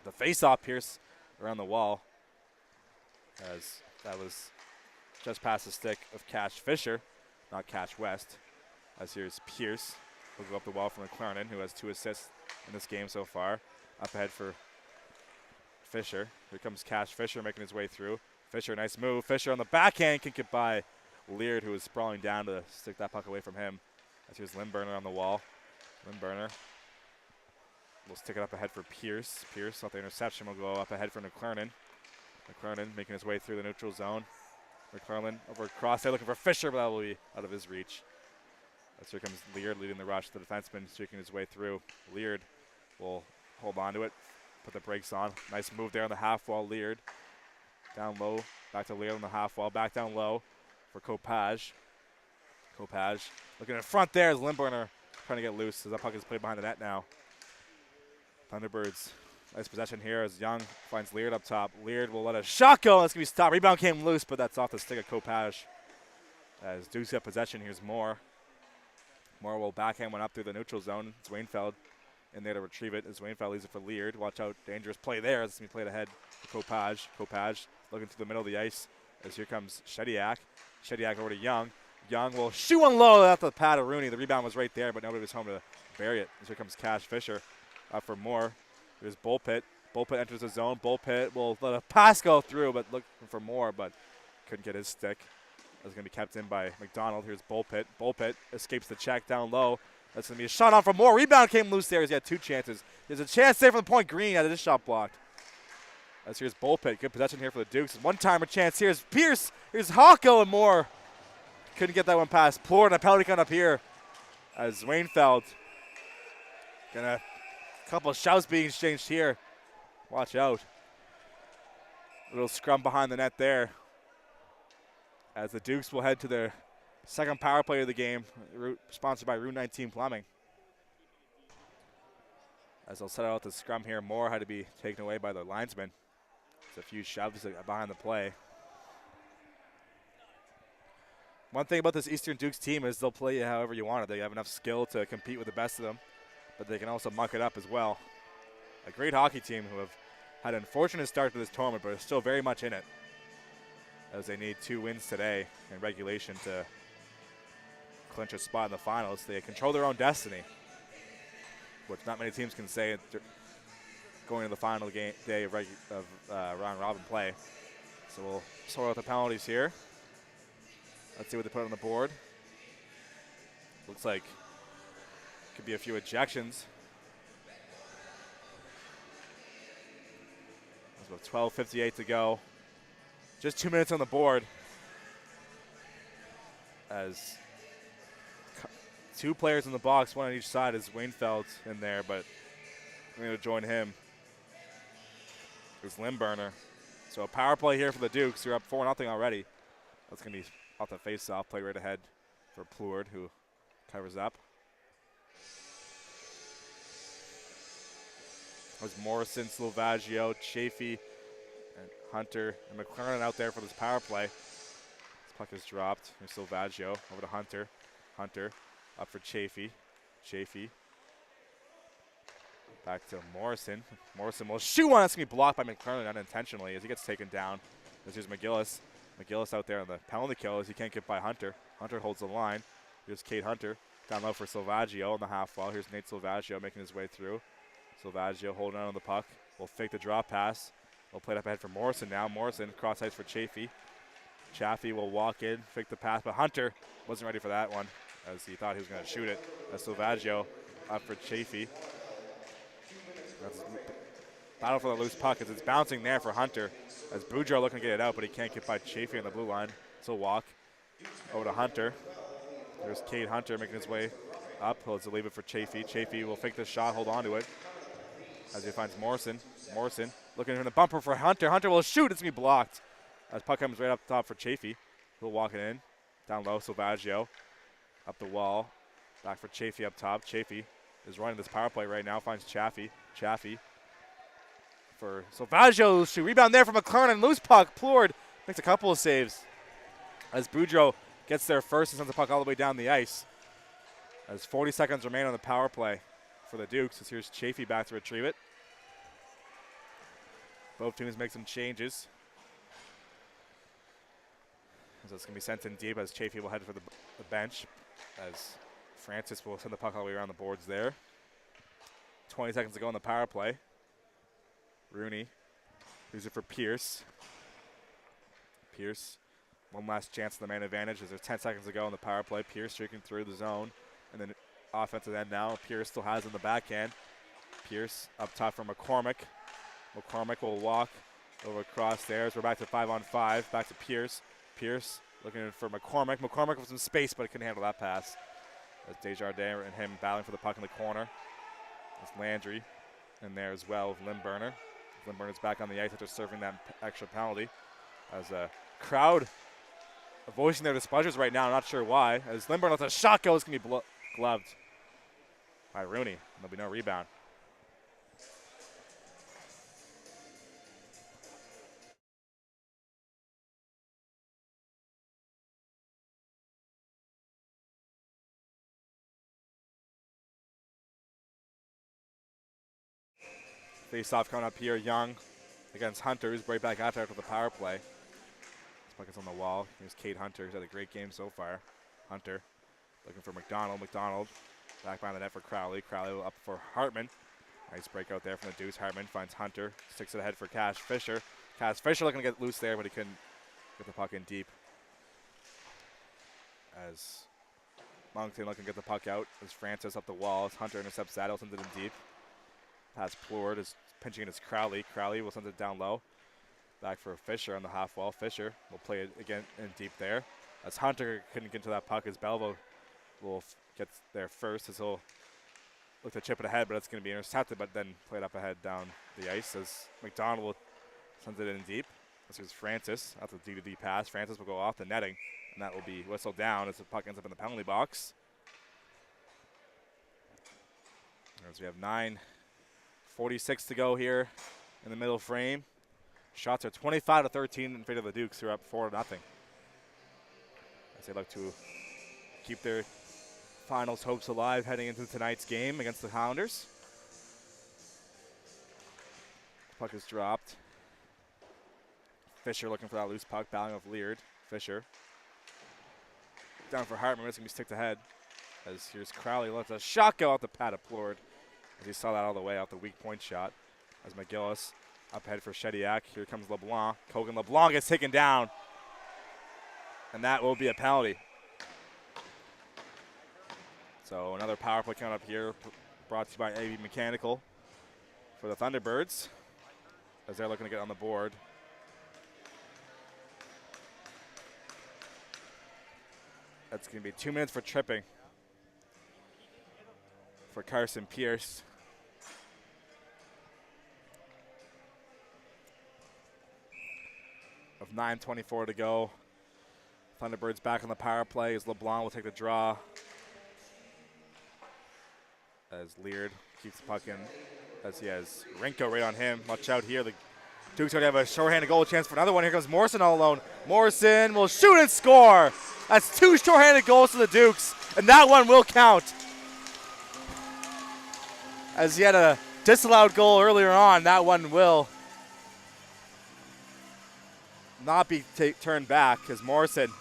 The face-off Pierce around the wall, as that was just past the stick of Cash Fisher, not Cash West. As here's Pierce. Will go up the wall from McLaren, who has 2 assists in this game so far. Up ahead for Fisher. Here comes Cash Fisher making his way through. Fisher, nice move. Fisher on the backhand can get by Leard, who was sprawling down to stick that puck away from him. As here's Limburner on the wall. Limburner will stick it up ahead for Pierce. Pierce off the interception will go up ahead for McLaren. McLaren making his way through the neutral zone. McLaren over across there looking for Fisher, but that will be out of his reach. As here comes Leard leading the rush. The defenseman streaking his way through. Leard will hold on to it, put the brakes on. Nice move there on the half wall. Leard Down low, back to Lear on the half wall, back down low for Kopaj. Kopaj looking in front there as Limburner trying to get loose as that puck is played behind the net now. Thunderbirds, nice possession here as Young finds Leard up top. Leard will let a shot go, that's going to be stopped. Rebound came loose, but that's off the stick of Kopaj. As Dukes get possession, here's Moore. Moore will backhand one up through the neutral zone. It's Wainfeld in there to retrieve it as Wainfeld leaves it for Leard. Watch out, dangerous play there. It's going to be played ahead for Kopaj. Kopaj looking through the middle of the ice as here comes Shediak. Shediak over to Young. Young will shoot one low after the pad of Rooney. The rebound was right there, but nobody was home to bury it. As here comes Cash Fisher up for Moore. There's Bullpit. Bullpit enters the zone. Bullpit will let a pass go through, but looking for Moore, but couldn't get his stick. That's going to be kept in by McDonald. Here's Bullpit. Bullpit escapes the check down low. That's going to be a shot on for Moore. Rebound came loose there as he had two chances. There's a chance there from the point. Green had his shot blocked. As here's Bullpit. Good possession here for the Dukes. One-timer chance. Here's Pierce. Here's Hawko and Moore. Couldn't get that one past Plord, and a penalty coming up here as Wainfeld. A couple of shouts being exchanged here. Watch out. Little scrum behind the net there. As the Dukes will head to their second power play of the game, sponsored by Route 19 Plumbing. As they'll set out the scrum here, Moore had to be taken away by the linesman. There's a few shoves behind the play. One thing about this Eastern Dukes team is they'll play you however you want it. They have enough skill to compete with the best of them, but they can also muck it up as well. A great hockey team who have had an unfortunate start to this tournament, but are still very much in it, as they need 2 wins today in regulation to clinch a spot in the finals. They control their own destiny, which not many teams can say going into the final game day of round robin play. So we'll sort out the penalties here. Let's see what they put on the board. Looks like could be a few ejections. There's about 12:58 to go. Just 2 minutes on the board as 2 players in the box, one on each side, as Wainfeld in there, but I'm going to join him. There's Limburner. So a power play here for the Dukes. You're up 4-0 already. That's going to be off the face-off, play right ahead for Plord, who covers up. There's Morrison, Slovaggio, Chafee, and Hunter, and McLaren out there for this power play. This puck is dropped. Here's Slovaggio over to Hunter. Hunter up for Chafee. Chafee back to Morrison. Morrison will shoot one. That's going to be blocked by McLaren unintentionally as he gets taken down. Here's McGillis. McGillis out there on the penalty kill as he can't get by Hunter. Hunter holds the line. Here's Kate Hunter. Down low for Slovaggio on the half wall. Here's Nate Slovaggio making his way through. Slovaggio holding on to the puck. Will fake the drop pass. We'll play it up ahead for Morrison now. Morrison cross ice for Chafee. Chafee will walk in, fake the pass, but Hunter wasn't ready for that one as he thought he was going to shoot it. As Slovaggio up for Chafee. That's battle for the loose puck as it's bouncing there for Hunter. As Boudreau looking to get it out, but he can't get by Chafee on the blue line. So walk over to Hunter. There's Cade Hunter making his way up. He'll just leave it for Chafee. Chafee will fake the shot, hold on to it. As he finds Morrison. Morrison looking for the bumper for Hunter. Hunter will shoot. It's going to be blocked. As puck comes right up top for Chafee. He'll walk it in. Down low, Slovaggio. Up the wall. Back for Chafee up top. Chafee is running this power play right now. Finds Chafee. Chafee for Slovaggio. Shoot. Rebound there from McLaren. Loose puck. Plord makes a couple of saves. As Boudreau gets there first and sends the puck all the way down the ice. As 40 seconds remain on the power play for the Dukes. As here's Chafee back to retrieve it. Both teams make some changes. So it's going to be sent in deep as Chafee will head for the bench. As Francis will send the puck all the way around the boards there. 20 seconds to go on the power play. Rooney leaves it for Pierce. Pierce, one last chance at the man advantage as there's 10 seconds to go on the power play. Pierce streaking through the zone. And then offensive end now. Pierce still has in the backhand. Pierce up top for McCormick. McCormick will walk over across there as we're back to 5-on-5. Back to Pierce. Pierce looking for McCormick. McCormick with some space, but he couldn't handle that pass. As Desjardins and him battling for the puck in the corner. There's Landry in there as well with Limburner. Limburner's back on the ice after serving that extra penalty. As a crowd voicing their displeasures right now, not sure why. As Lindbergh lets a shot go, it's going to be gloved by Rooney. There'll be no rebound. Face-off coming up here, Young against Hunter, who's right back after the power play. This bucket's on the wall. Here's Cade Hunter, who's had a great game so far. Hunter looking for McDonald. McDonald back behind the net for Crowley. Crowley up for Hartman. Nice breakout there from the Deuce. Hartman finds Hunter. Sticks it ahead for Cash Fisher. Cash Fisher looking to get loose there, but he couldn't get the puck in deep. As Moncton looking to get the puck out. As Francis up the wall. As Hunter intercepts that. He'll send it in deep. Pass Plord is pinching it as Crowley. Crowley will send it down low. Back for Fisher on the half wall. Fisher will play it again in deep there. As Hunter couldn't get to that puck, as Belvo will get there first, as he'll look to chip it ahead, but it's going to be intercepted, but then played up ahead down the ice as McDonald will send it in deep. This is Francis. That's a D-to-D pass. Francis will go off the netting, and that will be whistled down as the puck ends up in the penalty box. As we have 9:46 to go here in the middle frame. Shots are 25-13 in favor of the Dukes, who are up 4-0. As they look to keep their finals hopes alive heading into tonight's game against the Highlanders. Puck is dropped. Fisher looking for that loose puck, battling with Leard. Fisher down for Hartman, it's going to be sticked ahead. As here's Crowley, lets a shot go out the pad of Plord. As he saw that all the way out the weak point shot. As McGillis up ahead for Shediak. Here comes LeBlanc. Kogan LeBlanc gets taken down. And that will be a penalty. So another power play coming up here, brought to you by AB Mechanical for the Thunderbirds, as they're looking to get on the board. That's going to be 2 minutes for tripping for Carson Pierce. Of 9:24 to go. Thunderbirds back on the power play as LeBlanc will take the draw. As Leard keeps the puck in, as he has Rinko right on him. Watch out here. The Dukes are going to have a shorthanded goal chance for another one. Here comes Morrison all alone. Morrison will shoot and score. That's 2 shorthanded goals to the Dukes, and that one will count. As he had a disallowed goal earlier on, that one will not be turned back as Morrison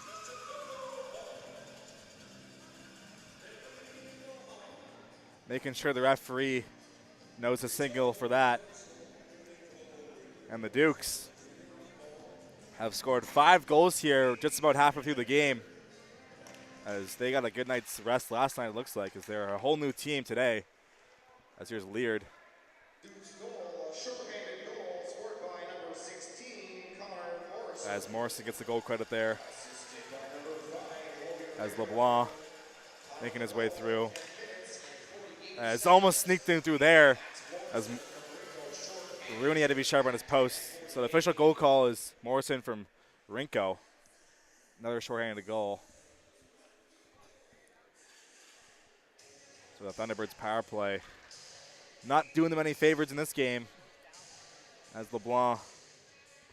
making sure the referee knows a signal for that. And the Dukes have scored 5 goals here just about halfway through the game, as they got a good night's rest last night, it looks like, as they're a whole new team today. As here's Leard. Dukes goal, a short-handed goal scored by number 16, Connor Morrison. As Morrison gets the goal credit there. As LeBlanc making his way through. It's almost sneaked in through there, as Rooney had to be sharp on his post. So the official goal call is Morrison from Rinko. Another shorthanded goal. So the Thunderbirds power play not doing them any favors in this game, as LeBlanc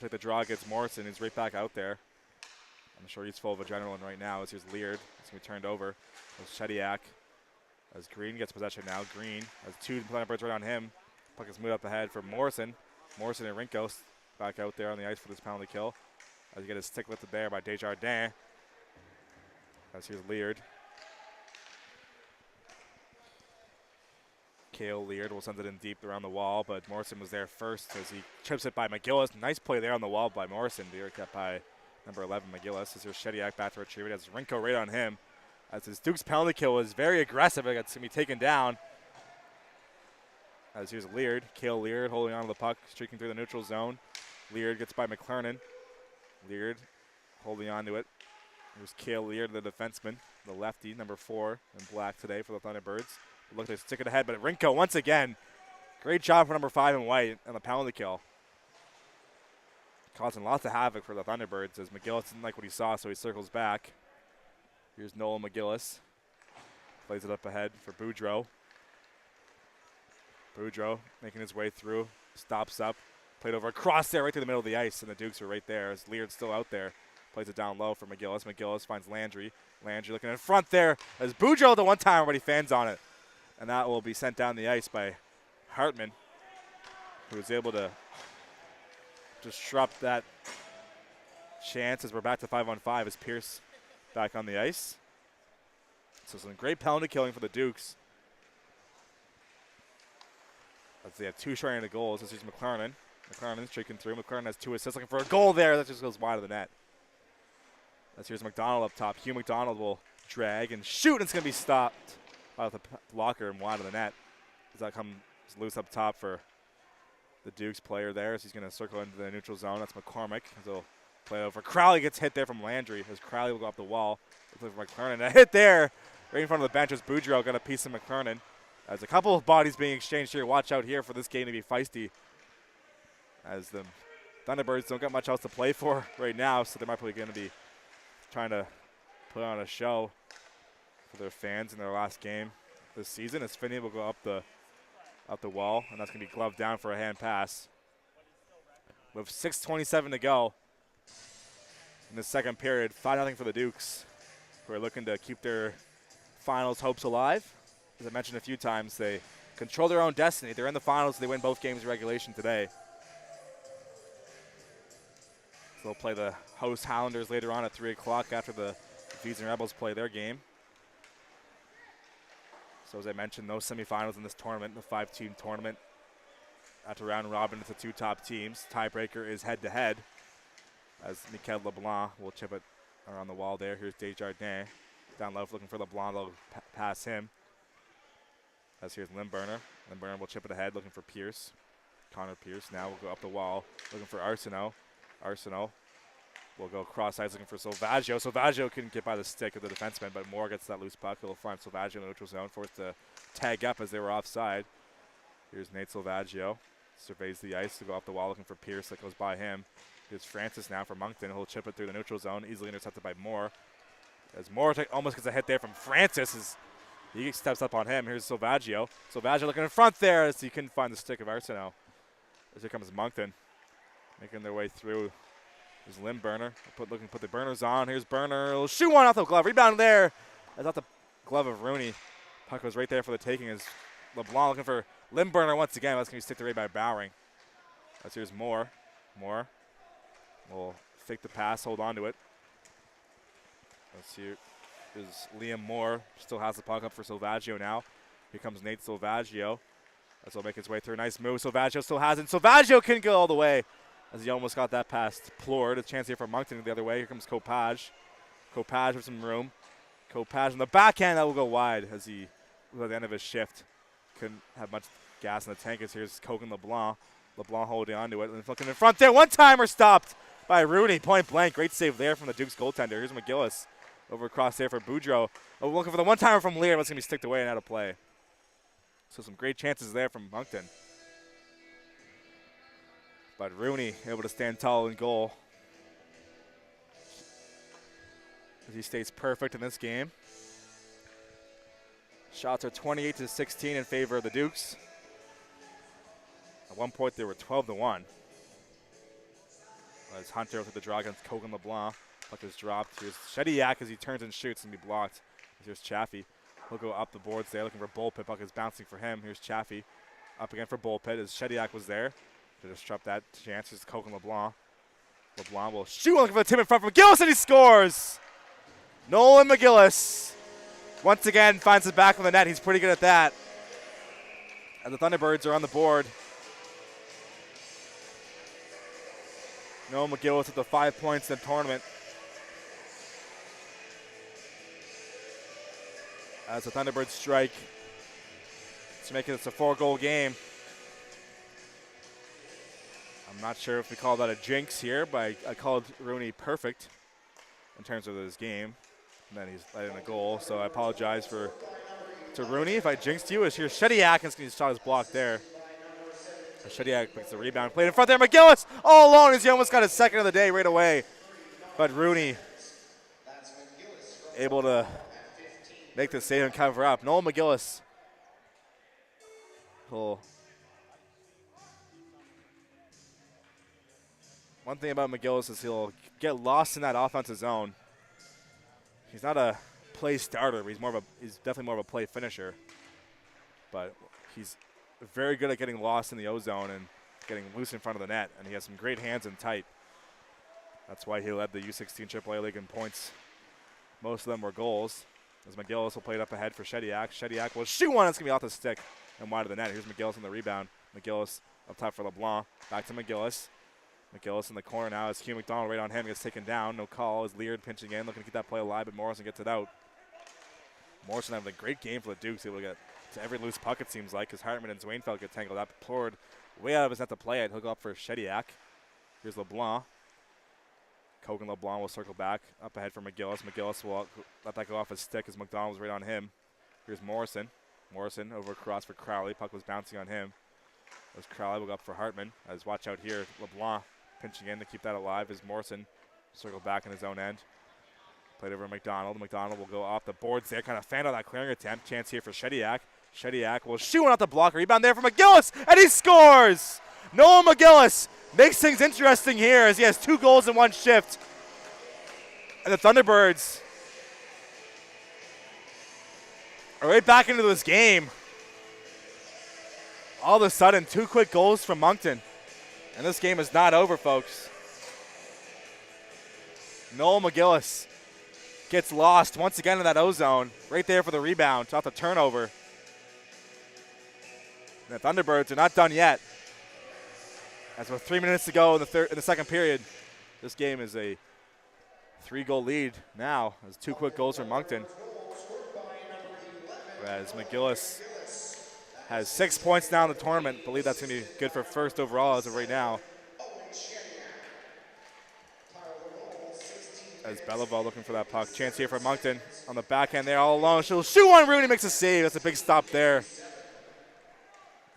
take the draw against Morrison. He's right back out there. I'm sure he's full of adrenaline right now, as here's Leard. It's going to be turned over. There's Shediak. As Green gets possession now. Green has 2 Thunderbirds right on him. Puck is moved up ahead for Morrison. Morrison and Rinko back out there on the ice for this penalty kill. As he gets his stick lifted there by Desjardins. As here's Leard. Cale Leard will send it in deep around the wall, but Morrison was there first as he chips it by McGillis. Nice play there on the wall by Morrison. Beer kept by number 11, McGillis. As here's Shediak back to retrieve it. As Rinko right on him. As his Duke's penalty kill was very aggressive. It's going to be taken down. As here's Leard. Cale Leard holding on to the puck, streaking through the neutral zone. Leard gets by McLernon. Leard holding on to it. Here's Cale Leard, the defenseman, the lefty, number 4 in black today for the Thunderbirds. Look, they stick it ahead, but Rinko once again, great job for number 5 in white on the penalty kill. causing lots of havoc for the Thunderbirds as McGillis didn't like what he saw, so he circles back. Here's Nolan McGillis. Plays it up ahead for Boudreau. Boudreau making his way through, stops up, played over across there right through the middle of the ice, and the Dukes are right there as Leard's still out there. Plays it down low for McGillis. McGillis finds Landry. Landry looking in front there as Boudreau the one timer, but he fans on it. And that will be sent down the ice by Hartman, who was able to disrupt that chance as we're back to 5-on-5 as Pierce back on the ice. So some great penalty killing for the Dukes. As they have 2 short-handed goals. This is McLaren. McLaren streaking through. McLaren has 2 assists, looking for a goal there. That just goes wide of the net. As here's McDonald up top. Hugh McDonald will drag and shoot, and it's going to be stopped by the blocker and wide of the net. As that comes loose up top for the Dukes player there, as he's going to circle into the neutral zone. That's McCormick. As he'll play over. Crowley gets hit there from Landry, as Crowley will go up the wall. Looking for McLaren. And a hit there right in front of the bench as Boudreau got a piece of McLaren. As a couple of bodies being exchanged here. Watch out here for this game to be feisty, as the Thunderbirds don't got much else to play for right now, so they're probably going to be trying to put on a show for their fans in their last game this season. As Finney will go up the wall, and that's going to be gloved down for a hand pass. With 6:27 to go in the second period, 5-0 for the Dukes, who are looking to keep their finals hopes alive. As I mentioned a few times, they control their own destiny. They're in the finals. They win both games of regulation today. So they'll play the host Highlanders later on at 3 o'clock after the V's and Rebels play their game. So as I mentioned, no semifinals in this tournament, the 5-team tournament. After round robin, it's the 2 top teams. Tiebreaker is head-to-head, as Mikel LeBlanc will chip it around the wall there. Here's Desjardins down low looking for LeBlanc. They'll pass him. As here's Limburner. Limburner will chip it ahead looking for Pierce. Connor Pierce now will go up the wall looking for Arsenault. Arsenault will go cross ice looking for Salvaggio. Salvaggio couldn't get by the stick of the defenseman, but Moore gets that loose puck. He'll find Salvaggio in the neutral zone, forced to tag up as they were offside. Here's Nate Salvaggio. Surveys the ice to go up the wall looking for Pierce. That goes by him. Here's Francis now for Moncton. He'll chip it through the neutral zone, easily intercepted by Moore. As Moore almost gets a hit there from Francis as he steps up on him. Here's Salvaggio. Salvaggio looking in front there as he couldn't find the stick of Arsenault. As here comes Moncton, making their way through. There's Limburner. Looking to put the burners on. Here's Burner. He'll shoot one off the glove. Rebound there. That's off the glove of Rooney. Puck was right there for the taking as LeBlanc looking for Limburner once again. That's going to be sticked away by Bowering. As here's Moore. Moore will fake the pass, hold on to it. Let's see. Is Liam Moore still has the puck up for Salvaggio now. Here comes Nate Salvaggio. As he'll make his way through. Nice move. Salvaggio still has it. Salvaggio couldn't go all the way as he almost got that past Plord. A chance here for Moncton the other way. Here comes Copage. Copage with some room. Copage on the backhand. That will go wide as he was at the end of his shift. Couldn't have much gas in the tank. As here's Kogan LeBlanc. LeBlanc holding onto it. And looking in front there. One-timer stopped by Rooney. Point blank. Great save there from the Dukes goaltender. Here's McGillis. Over across there for Boudreau. Oh, looking for the one-timer from Lear. That's going to be sticked away and out of play. So some great chances there from Moncton. But Rooney able to stand tall in goal. As he stays perfect in this game. Shots are 28-16 in favor of the Dukes. At one point, they were 12-1. As Hunter with the draw against Kogan LeBlanc. Puck is dropped. Here's Shediak as he turns and shoots and be blocked. Here's Chaffee. He'll go up the boards there looking for Bullpit. Puck is bouncing for him. Here's Chaffee. Up again for Bullpit as Shediak was there to disrupt that chance. Here's Kogan LeBlanc. LeBlanc will shoot looking for the tip in front from McGillis and he scores! Nolan McGillis once again finds it back on the net. He's pretty good at that. And the Thunderbirds are on the board. Nolan McGillis with the 5 points in the tournament. As the Thunderbirds strike to make it a 4-goal game. I'm not sure if we call that a jinx here, but I called Rooney perfect in terms of his game. And then he's letting a goal, so I apologize to Rooney if I jinxed you. As here's Shediak, and his shot is blocked there. Shediak picks the rebound. Played in front there. McGillis all alone as he almost got his second of the day right away. But Rooney able to make the save and cover up. Noel McGillis. Cool. One thing about McGillis is he'll get lost in that offensive zone. He's not a play starter, but he's definitely more of a play finisher. But he's very good at getting lost in the O zone and getting loose in front of the net, and he has some great hands and tight. That's why he led the U16 AAA League in points. Most of them were goals. As McGillis will play it up ahead for Shediak. Shediak will shoot one. It's going to be off the stick and wide of the net. Here's McGillis on the rebound. McGillis up top for LeBlanc. Back to McGillis. McGillis in the corner now as Hugh McDonald right on him. Gets taken down. No call as Leard pinching in. Looking to keep that play alive, but Morrison gets it out. Morrison having a great game for the Dukes. Able to get to every loose puck, it seems like, as Hartman and Zwainfeld get tangled up. Plord way out of his net to play it. He'll go up for Shediak. Here's LeBlanc. Kogan LeBlanc will circle back up ahead for McGillis. McGillis will let that go off his stick as McDonald was right on him. Here's Morrison. Morrison over across for Crowley. Puck was bouncing on him. As Crowley will go up for Hartman. As watch out here, LeBlanc pinching in to keep that alive as Morrison circle back in his own end. Played over McDonald. McDonald will go off the boards there. Kind of fan out that clearing attempt. Chance here for Shediak. Shediak will shoot one out the blocker. Rebound there for McGillis, and he scores! Noel McGillis makes things interesting here as he has 2 goals in 1 shift. And the Thunderbirds are right back into this game. All of a sudden, 2 quick goals from Moncton. And this game is not over, folks. Noel McGillis gets lost once again in that O-zone. Right there for the rebound, off the turnover. And the Thunderbirds are not done yet. As with 3 minutes to go in the second period, this game is a 3-goal lead now. As 2 quick goals from Moncton. As McGillis has 6 points now in the tournament. I believe that's going to be good for first overall as of right now. As Beliveau looking for that puck. Chance here for Moncton on the backhand there all alone. She'll shoot one. Rooney makes a save. That's a big stop there.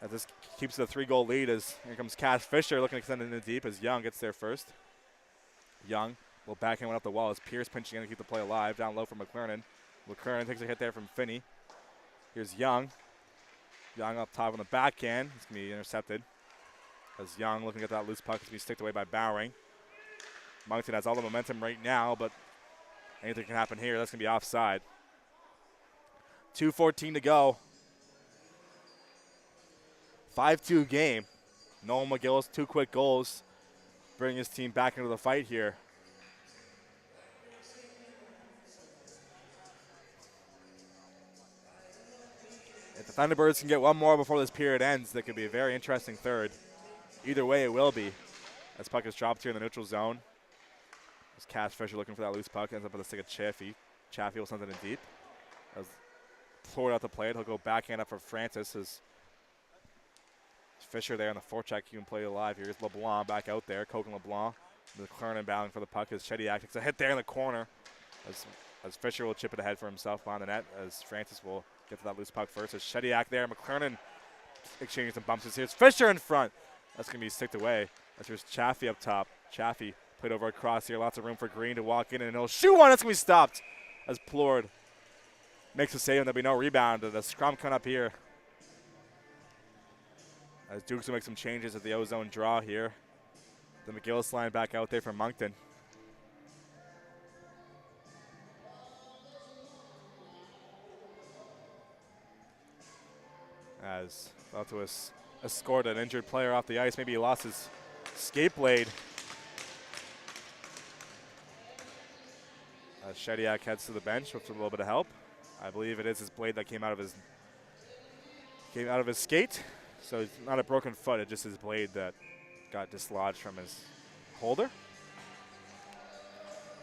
As this keeps the 3-goal lead as here comes Cash Fisher looking to extend it in deep as Young gets there first. Young will backhand one up the wall as Pierce pinching in to keep the play alive. Down low for McLernan. McLernan takes a hit there from Finney. Here's Young. Young up top on the backhand. It's going to be intercepted. As Young looking at that loose puck. It's going to be sticked away by Bowering. Moncton has all the momentum right now, but anything can happen here. That's going to be offside. 2:14 to go. 5-2 game. Noel McGillis, 2 quick goals, bringing his team back into the fight here. If the Thunderbirds can get one more before this period ends, that could be a very interesting third. Either way, it will be. As puck is dropped here in the neutral zone. As Cash Fisher looking for that loose puck, ends up with a stick of Chaffee. Chaffee will send it in deep. As Plord out to play it, he'll go backhand up for Francis as Fisher there on the forecheck. You can play it alive. Here's LeBlanc back out there. Kogan LeBlanc. McLernan battling for the puck as Shediak takes a hit there in the corner. As Fisher will chip it ahead for himself behind the net. As Francis will get to that loose puck first. As Shediak there. McLernan exchanging some bumps. Here's Fisher in front. That's going to be sticked away. As here's Chaffee up top. Chaffee played over across here. Lots of room for Green to walk in, and he'll shoot one. That's going to be stopped. As Plord makes a save, and there'll be no rebound. The scrum coming up here. As Dukes will make some changes at the O-zone draw here. The McGillis line back out there for Moncton. As about to escort an injured player off the ice. Maybe he lost his skate blade. As Shediak heads to the bench with a little bit of help. I believe it is his blade that came out of his skate. So it's not a broken foot, it's just his blade that got dislodged from his holder.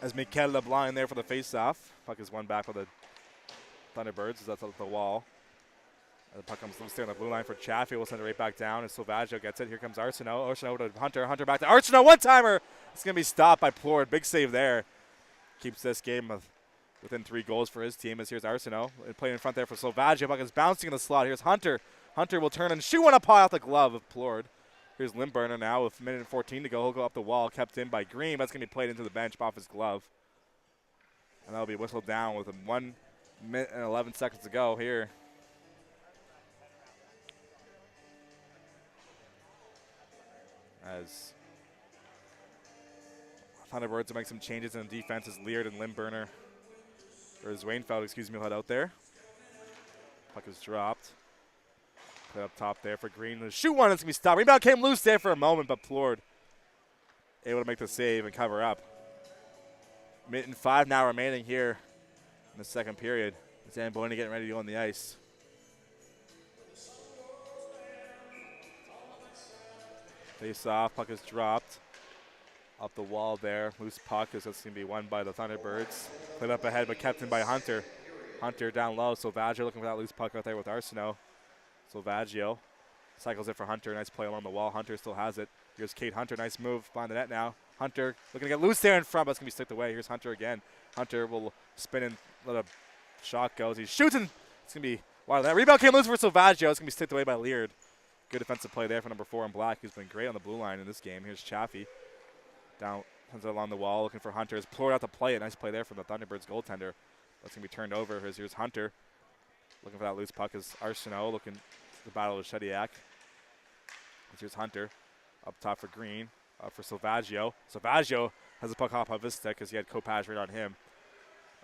As Mikel LeBlanc in there for the face-off. Puck is won back by the Thunderbirds as that's at the wall. The puck comes loose there on the blue line for Chaffee. We'll send it right back down as Silvaggio gets it. Here comes Arsenault. Arsenault to Hunter. Hunter back to Arsenault. One-timer. It's going to be stopped by Plord. Big save there. Keeps this game within 3 goals for his team as here's Arsenault. Playing in front there for Silvaggio. Puck is bouncing in the slot. Here's Hunter. Hunter will turn and shoot one up high off the glove of Plord. Here's Limburner now with 1:14 to go. He'll go up the wall, kept in by Green. That's going to be played into the bench off his glove. And that'll be whistled down with 1 minute and 11 seconds to go here. As Thunderbirds will make some changes in the defense as Leard and Limburner, or as Wainfeld, excuse me, will head out there. Puck is dropped. Put up top there for Green. The shoot one is going to be stopped. Rebound came loose there for a moment, but Plord able to make the save and cover up. 1:05 now remaining here in the second period. Zamboni getting ready to go on the ice. Face off, puck is dropped. Up the wall there. Loose puck is going to be won by the Thunderbirds. Put up ahead, but kept in by Hunter. Hunter down low. Silvaggio looking for that loose puck out there with Arsenault. Silvaggio cycles it for Hunter. Nice play along the wall. Hunter still has it. Here's Kate Hunter. Nice move behind the net now. Hunter looking to get loose there in front, but it's going to be sticked away. Here's Hunter again. Hunter will spin and let a shot go. He's shooting. It's going to be wide. That rebound came loose for Silvaggio. It's going to be sticked away by Leard. Good defensive play there for number 4 in black, who's been great on the blue line in this game. Here's Chaffee. Down, comes along the wall, looking for Hunter. Is Plord out to play it. Nice play there from the Thunderbirds goaltender. That's going to be turned over. Here's Hunter. Looking for that loose puck is Arsenault. Looking to the battle of Shediak. Here's Hunter. Up top for Green. For Silvaggio. Silvaggio has a puck hop off his stick because he had Kopacz right on him.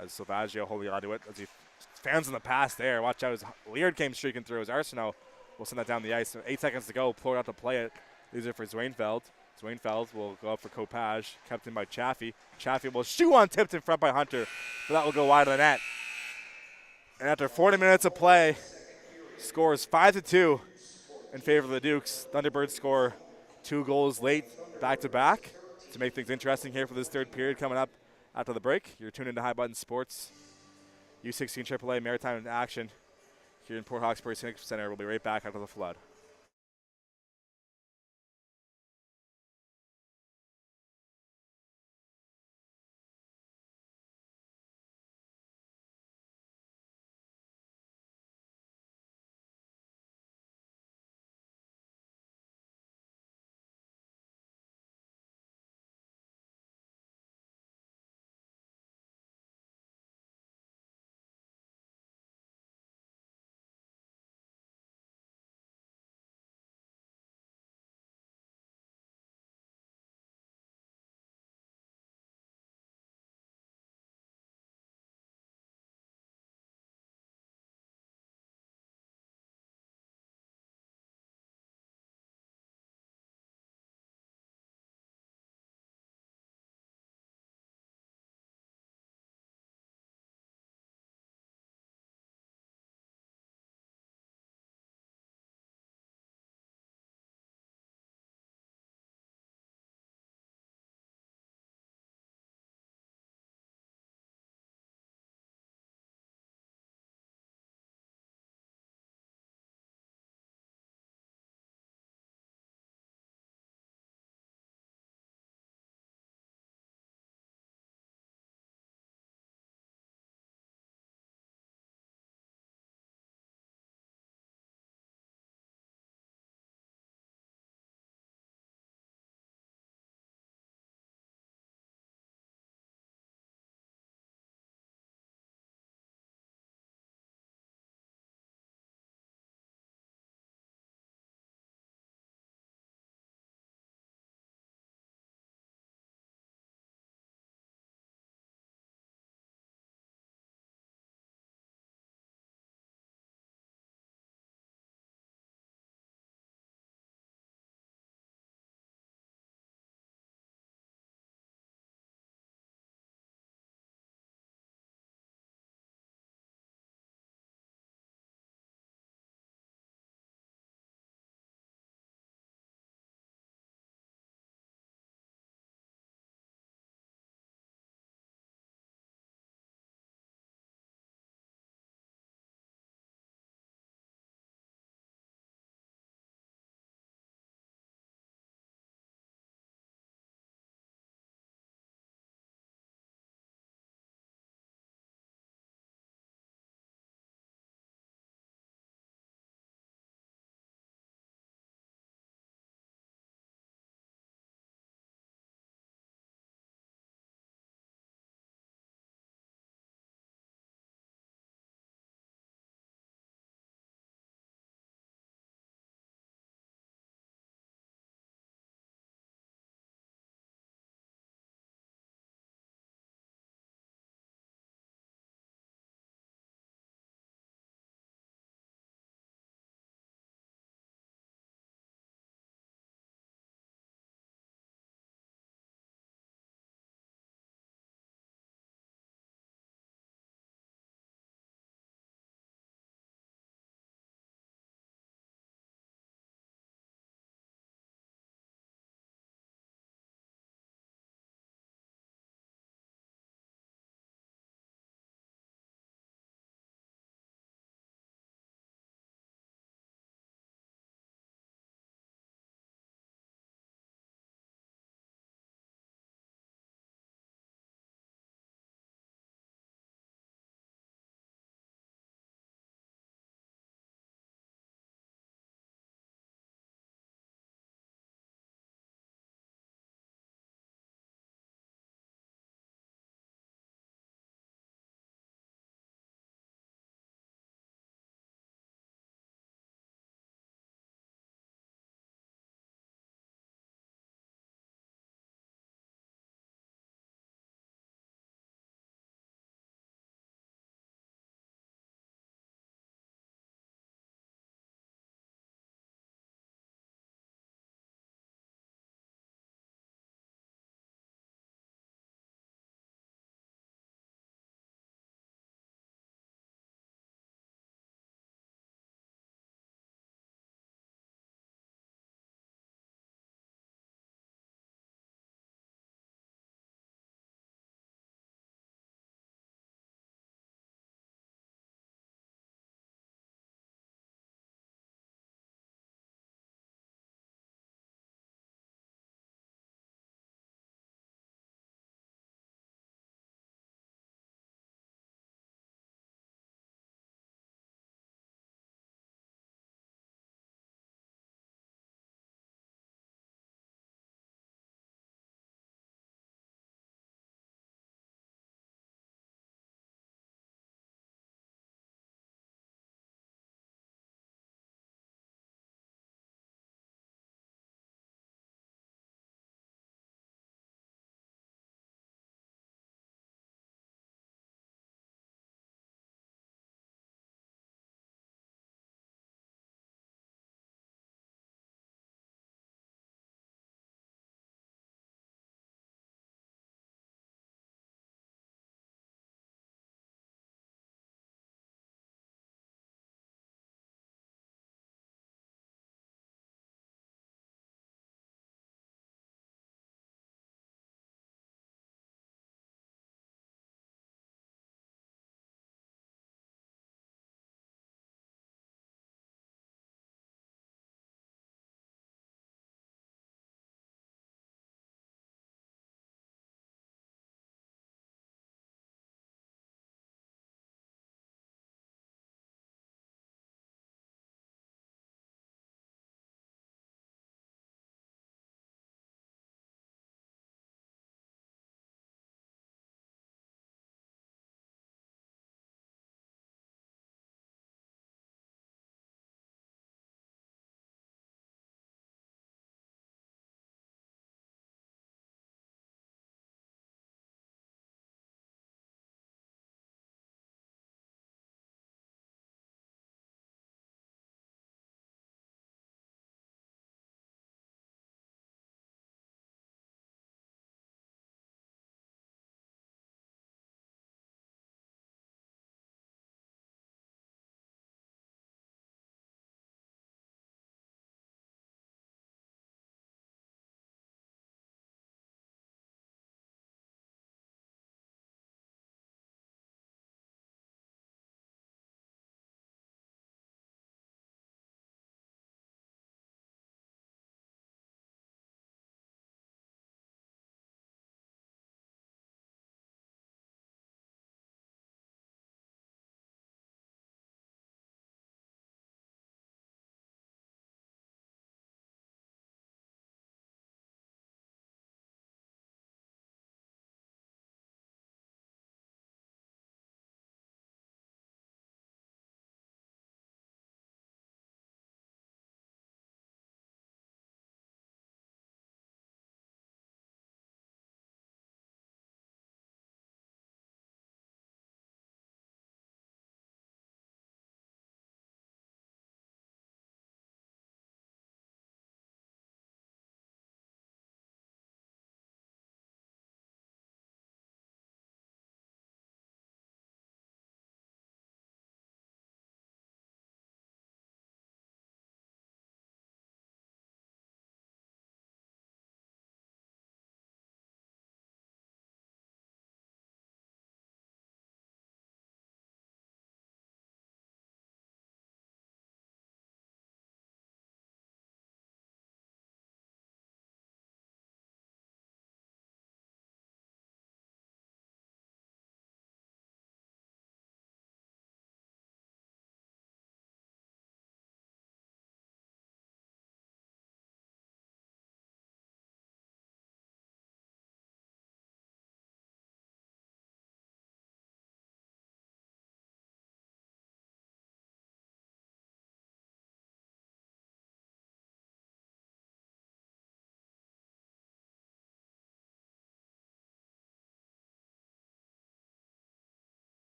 As Silvaggio holding onto it as he fans in the pass there. Watch out as Leard came streaking through. As Arsenault will send that down the ice. 8 seconds to go. Plord out to play it. These are for Zwainfeld. Zwainfeld will go up for Kopacz, kept in by Chaffee. Chaffee will shoot on, tipped in front by Hunter, but that will go wide of the net. And after 40 minutes of play, scores 5-2 in favor of the Dukes. Thunderbirds score 2 goals late, back-to-back, to make things interesting here for this third period coming up after the break. You're tuned into High Button Sports, U16 AAA Maritime in action here in Port Hawkesbury Civic Center. We'll be right back after the flood.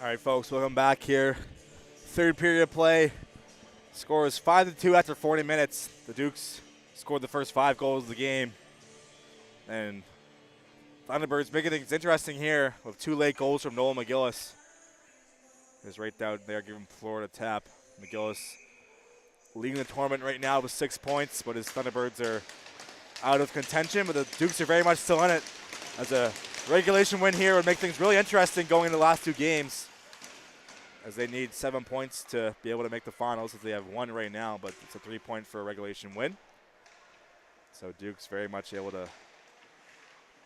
All right, folks, welcome back here. Third period of play. Score is 5-2 after 40 minutes. The Dukes scored the first 5 goals of the game. And Thunderbirds making things interesting here with 2 late goals from Noel McGillis. He's right down there giving Florida a tap. McGillis leading the tournament right now with 6 points, but his Thunderbirds are out of contention, but the Dukes are very much still in it. As a regulation win here would make things really interesting going into the last 2 games, as they need 7 points to be able to make the finals, as they have 1 right now, but it's a 3-point for a regulation win. So Dukes very much able to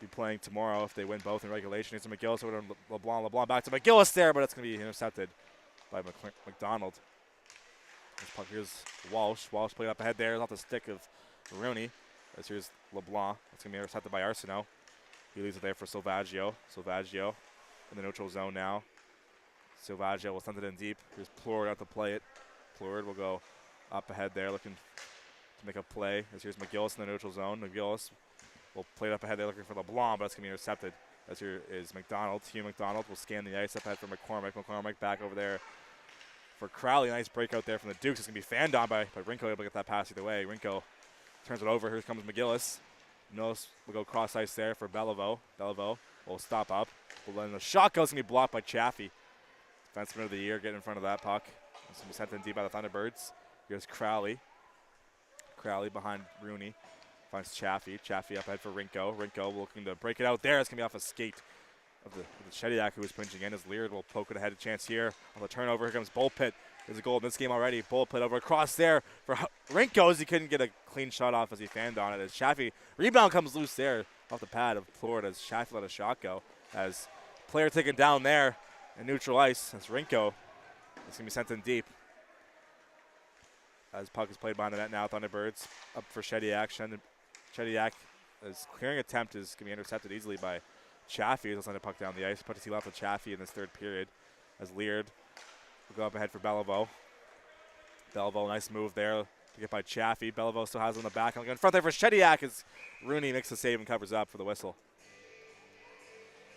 be playing tomorrow if they win both in regulation. It's McGillis over to LeBlanc back to McGillis there, but it's going to be intercepted by McDonald. This puck here's Walsh. Walsh played up ahead there, off the stick of Rooney. As here's LeBlanc. It's going to be intercepted by Arsenault. He leaves it there for Silvaggio. Silvaggio in the neutral zone now. Silvaggio will send it in deep. Here's Plord out to play it. Plord will go up ahead there looking to make a play. As here's McGillis in the neutral zone. McGillis will play it up ahead there looking for LeBlanc, but it's going to be intercepted. As here is McDonald. Hugh McDonald will scan the ice up ahead for McCormick. McCormick back over there for Crowley. Nice breakout there from the Dukes. It's going to be fanned on by Rinko, able to get that pass either way. Rinko turns it over. Here comes McGillis. Mills will go cross ice there for Beliveau. Beliveau will stop up. But then the shot goes going to be blocked by Chaffee. Defenseman of the year getting in front of that puck. It's going to be sent in deep by the Thunderbirds. Here's Crowley. Crowley behind Rooney. Finds Chaffee. Chaffee up ahead for Rinko. Rinko looking to break it out there. It's going to be off a skate of the Shediak, who was pinching in. As Leard will poke it ahead, a chance here on the turnover. Here comes Bullpit. There's a goal in this game already. Bullpit over across there for Rinko, as he couldn't get a clean shot off as he fanned on it. As Chaffee, rebound comes loose there off the pad of Florida as Chaffee let a shot go. As player taken down there in neutral ice, as Rinko is going to be sent in deep. As puck is played behind the net now, Thunderbirds up for Shediak. Shediak, his clearing attempt is going to be intercepted easily by Chaffee. He'll send the puck down the ice. Put his heel off of Chaffee in this third period. As Leard will go up ahead for Beliveau. Beliveau, nice move there to get by Chaffee. Beliveau still has it in the back. And in front there for Shediak as Rooney makes the save and covers up for the whistle.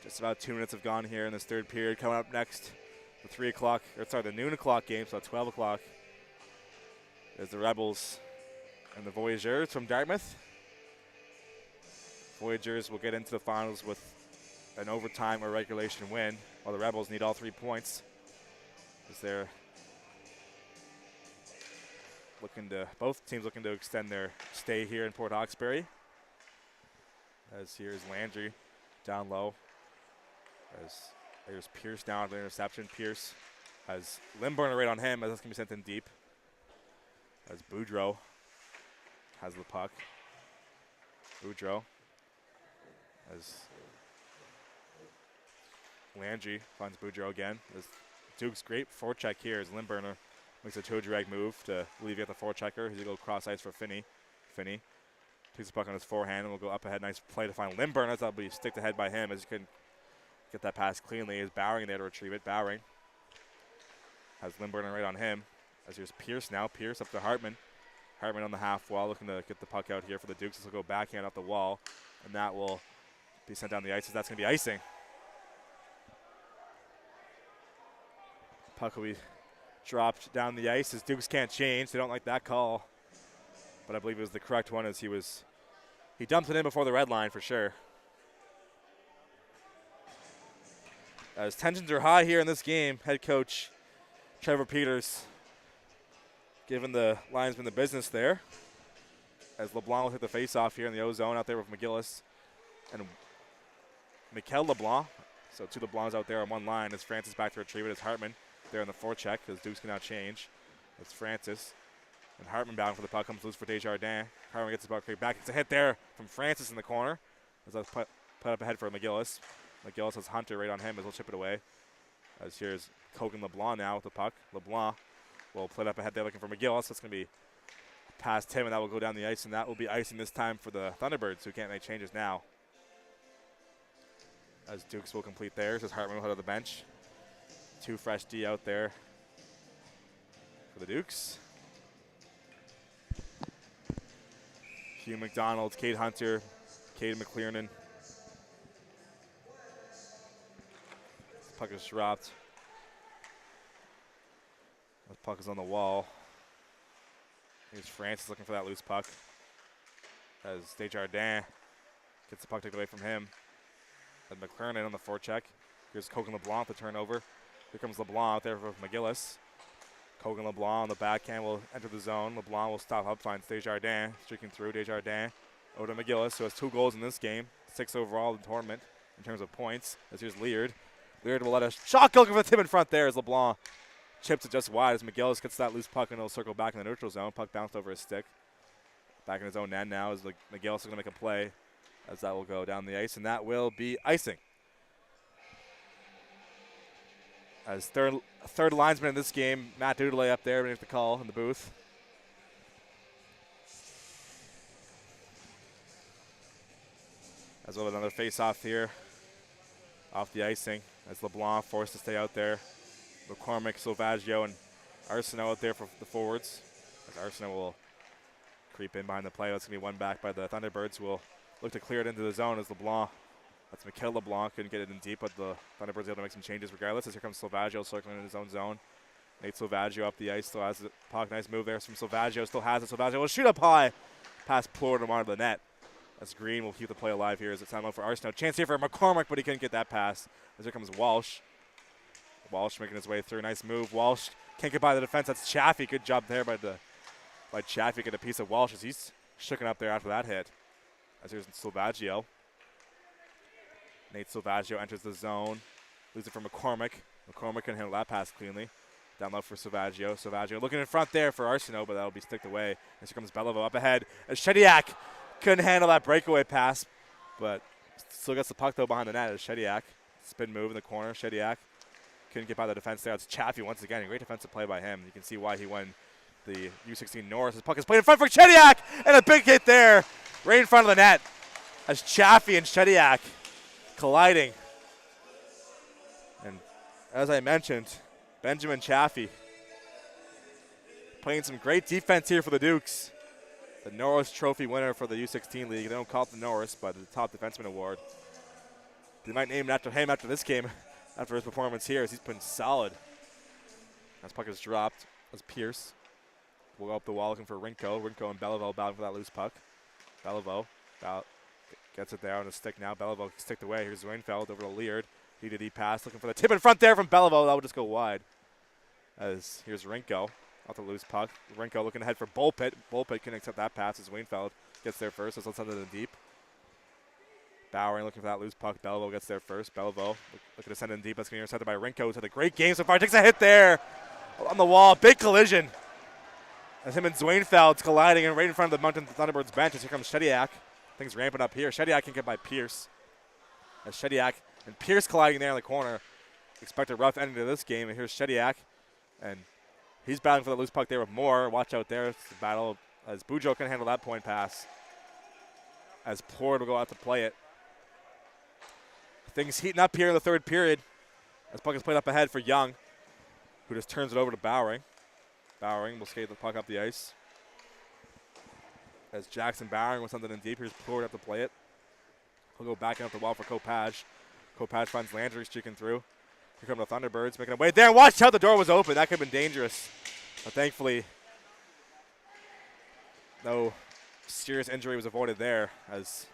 Just about 2 minutes have gone here in this third period. Coming up next, the noon o'clock game, so at 12 o'clock, is the Rebels and the Voyageurs from Dartmouth. Voyageurs will get into the finals with an overtime or regulation win, while the Rebels need all 3 points. As they're both teams looking to extend their stay here in Port Hawkesbury. As here's Landry down low. As there's Pierce down at the interception. Pierce has Limburner right on him, as that's going to be sent in deep. As Boudreau has the puck. Boudreau as Landry finds Boudreau again. As Duke's great forecheck here as Limburner makes a toe drag move to alleviate the forechecker. He's going to go cross ice for Finney. Finney takes the puck on his forehand and will go up ahead. Nice play to find Limburner. That'll be sticked ahead by him as he couldn't get that pass cleanly. As Bowering there to retrieve it. Bowering has Limburner right on him. As here's Pierce now. Pierce up to Hartman. Hartman on the half wall looking to get the puck out here for the Dukes. This will go backhand up the wall, and that will be sent down the ice. That's going to be icing. Puck will be dropped down the ice as Dukes can't change. They don't like that call, but I believe it was the correct one as he dumped it in before the red line for sure. As tensions are high here in this game, head coach Trevor Peters giving the linesman the business there. As LeBlanc will hit the face-off here in the O-zone out there with McGillis and Mikel LeBlanc. So 2 LeBlancs out there on one line as Francis back to retrieve it as Hartman there in the forecheck as Dukes can now change. It's Francis. And Hartman bound for the puck, comes loose for Desjardins. Hartman gets the puck right back. It's a hit there from Francis in the corner. As that's put up ahead for McGillis. McGillis has Hunter right on him as he'll chip it away. As here's Kogan LeBlanc now with the puck. LeBlanc will play it up ahead there looking for McGillis. That's going to be past him, and that will go down the ice, and that will be icing this time for the Thunderbirds, who can't make changes now. As Dukes will complete theirs, as Hartman will head to the bench. 2 fresh D out there for the Dukes. Hugh McDonald, Cade Hunter, Cade McCliernan. Puck is dropped puck is on the wall. Here's Francis looking for that loose puck. As Desjardins gets the puck taken away from him. And McLaren on the forecheck. Here's Kogan LeBlanc, the turnover. Here comes LeBlanc out there with McGillis. Kogan LeBlanc on the backhand will enter the zone. LeBlanc will stop up, finds Desjardins, streaking through. Desjardins over to McGillis, who has 2 goals in this game. 6 overall in the tournament in terms of points. As here's Leard. Leard will let a shot go for the tip in front there as LeBlanc chips it just wide as McGillis gets that loose puck and it'll circle back in the neutral zone. Puck bounced over his stick. Back in his own end now as McGillis is going to make a play as that will go down the ice, and that will be icing. As third linesman in this game, Matt Dudelay up there beneath the call in the booth. As well, another face-off here off the icing as LeBlanc forced to stay out there. McCormick, Silvaggio, and Arsenault out there for the forwards. As Arsenault will creep in behind the play. That's going to be won back by the Thunderbirds, who will look to clear it into the zone as LeBlanc. That's Mikhail LeBlanc. Couldn't get it in deep, but the Thunderbirds able to make some changes regardless. As here comes Silvaggio circling in his own zone. Nate Silvaggio up the ice, still has the puck. Nice move there from Silvaggio. Still has it. Silvaggio will shoot up high. Pass Plord and onto the net. As Green will keep the play alive here as it's time out for Arsenault. Chance here for McCormick, but he couldn't get that pass. As here comes Walsh. Walsh making his way through. Nice move. Walsh can't get by the defense. That's Chaffee. Good job there by Chaffee. Get a piece of Walsh as he's shooken up there after that hit. As here's Silvaggio. Nate Silvaggio enters the zone. Loses it for McCormick. McCormick can handle that pass cleanly. Down low for Silvaggio. Silvaggio looking in front there for Arsenault, but that'll be sticked away. And here comes Beliveau up ahead. As Shediak couldn't handle that breakaway pass, but still gets the puck though behind the net as Shediak. Spin move in the corner. Shediak couldn't get by the defense there. It's Chaffee once again. A great defensive play by him. You can see why he won the U16 North. His puck is played in front for Shediak, and a big hit there right in front of the net as Chaffee and Shediak colliding. And as I mentioned, Benjamin Chaffee playing some great defense here for the Dukes. The Norris Trophy winner for the U16 League. They don't call it the Norris, but the top defenseman award. They might name it after him after this game, after his performance here, as he's been solid. As puck is dropped, as Pierce will go up the wall looking for Rinko. Rinko and Beliveau battling for that loose puck. Beliveau gets it there on the stick now. Beliveau sticked away. Here's Zwainfeld over to Leard. D-to-D pass, looking for the tip in front there from Beliveau. That would just go wide. As here's Rinko off the loose puck. Rinko looking ahead for Bullpit. Bullpit can accept that pass as Zwainfeld gets there first. So let's send it in deep. Bowering looking for that loose puck. Beliveau gets there first. Beliveau looking to send it in deep. That's going to be intercepted by Rinko. He's had a great game so far. Takes a hit there on the wall. Big collision. As him and Zwainfeld's colliding and right in front of the Mountain Thunderbirds bench. As here comes Shediak. Things ramping up here. Shediak can get by Pierce. As Shediak and Pierce colliding there in the corner. Expect a rough ending to this game. And here's Shediak. And he's battling for the loose puck there with Moore. Watch out there. It's the battle as Bujo can handle that point pass. As Plord will go out to play it. Things heating up here in the third period. As puck is played up ahead for Young, who just turns it over to Bowering. Bowering will skate the puck up the ice. As Jackson Bowering with something in deep. Here's Plord up to play it. He'll go back up the wall for Kopaj. Kopaj finds Landry streaking through. Here come the Thunderbirds making a way there. Watch out, the door was open. That could have been dangerous. But thankfully, no serious injury was avoided there as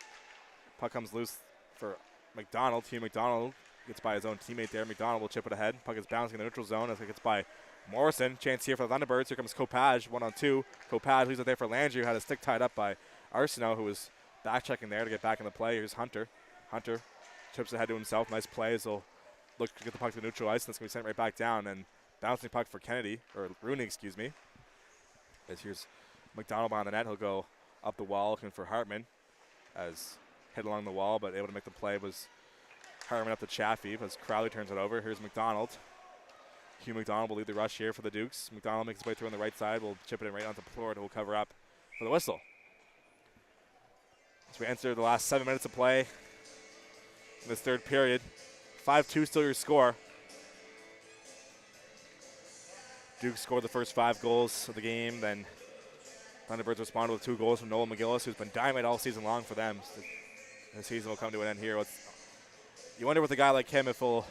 puck comes loose for McDonald. Hugh McDonald gets by his own teammate there. McDonald will chip it ahead. Puck is bouncing in the neutral zone as it gets by Morrison. Chance here for the Thunderbirds. Here comes Kopaj, 1-on-2. Kopaj leaves it there for Landry, who had his stick tied up by Arsenault, who was back-checking there to get back in the play. Here's Hunter. Hunter chips ahead to himself. Nice play as he'll look to get the puck to the neutral ice, and it's going to be sent right back down. And bouncing puck for Kennedy, or Rooney, excuse me. As here's McDonald behind the net. He'll go up the wall looking for Hartman as hit along the wall, but able to make the play was Hartman up to Chaffee as Crowley turns it over. Here's McDonald. Hugh McDonald will lead the rush here for the Dukes. McDonald makes his way through on the right side. We'll chip it in right onto Plord, who will cover up for the whistle. As we enter the last 7 minutes of play in this third period. 5-2 still your score. Dukes scored the first 5 goals of the game. Then Thunderbirds responded with 2 goals from Noel McGillis, who's been dynamite all season long for them. So the season will come to an end here. You wonder with a guy like him if he'll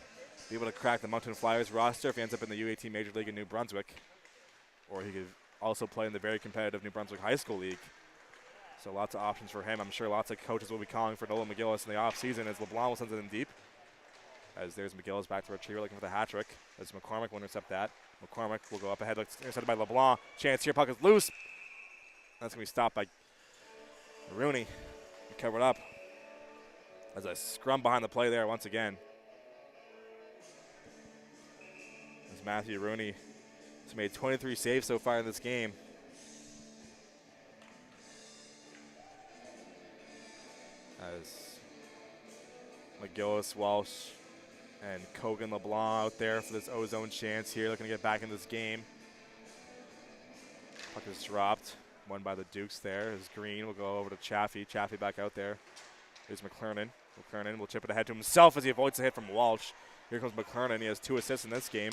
be able to crack the Mountain Flyers roster if he ends up in the U18 Major League in New Brunswick. or he could also play in the very competitive New Brunswick High School League. So lots of options for him. I'm sure lots of coaches will be calling for Nolan McGillis in the offseason as LeBlanc will send it in deep. As there's McGillis back to retriever looking for the hat trick. As McCormick will intercept that. McCormick will go up ahead, intercepted by LeBlanc. Chance here, puck is loose. That's going to be stopped by Rooney. Covered up. As a scrum behind the play there once again. As Matthew Rooney has made 23 saves so far in this game. As McGillis, Walsh, and Kogan LeBlanc out there for this O-zone chance here, looking to get back in this game. Puck is dropped, won by the Dukes there. As Green will go over to Chaffee. Chaffee back out there. Here's McClernand. McClernand will chip it ahead to himself as he avoids the hit from Walsh. Here comes McClernand. He has 2 assists in this game.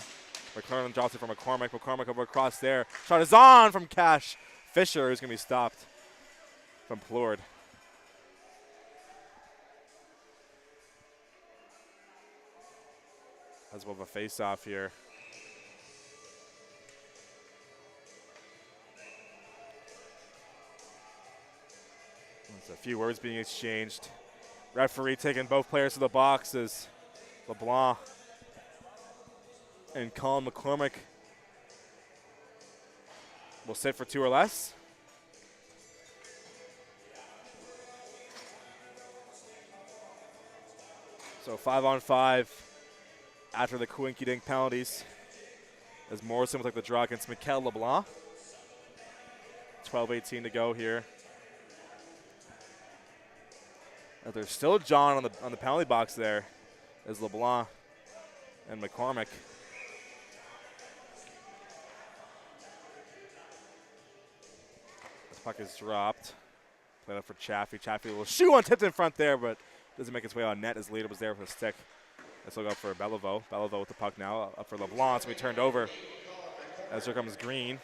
McClernand drops it from McCormick. McCormick over across there. Shot is on from Cash Fisher, who's going to be stopped from Plord. As well as a face-off here. There's a few words being exchanged. Referee taking both players to the box as LeBlanc and Colin McCormick will sit for 2 or less. So 5-on-5 after the coinky-dink penalties as Morrison will take the draw against Mikel LeBlanc. 12:18 to go here. And there's still John on the penalty box there as LeBlanc and McCormick. This puck is dropped. Played up for Chaffee. Chaffee will shoot on tipped in front there, but doesn't make its way on net as Leader was there with a stick. Let's look up for Beliveau. Beliveau with the puck now. Up for LeBlanc. It's going to be turned over. As here comes Green.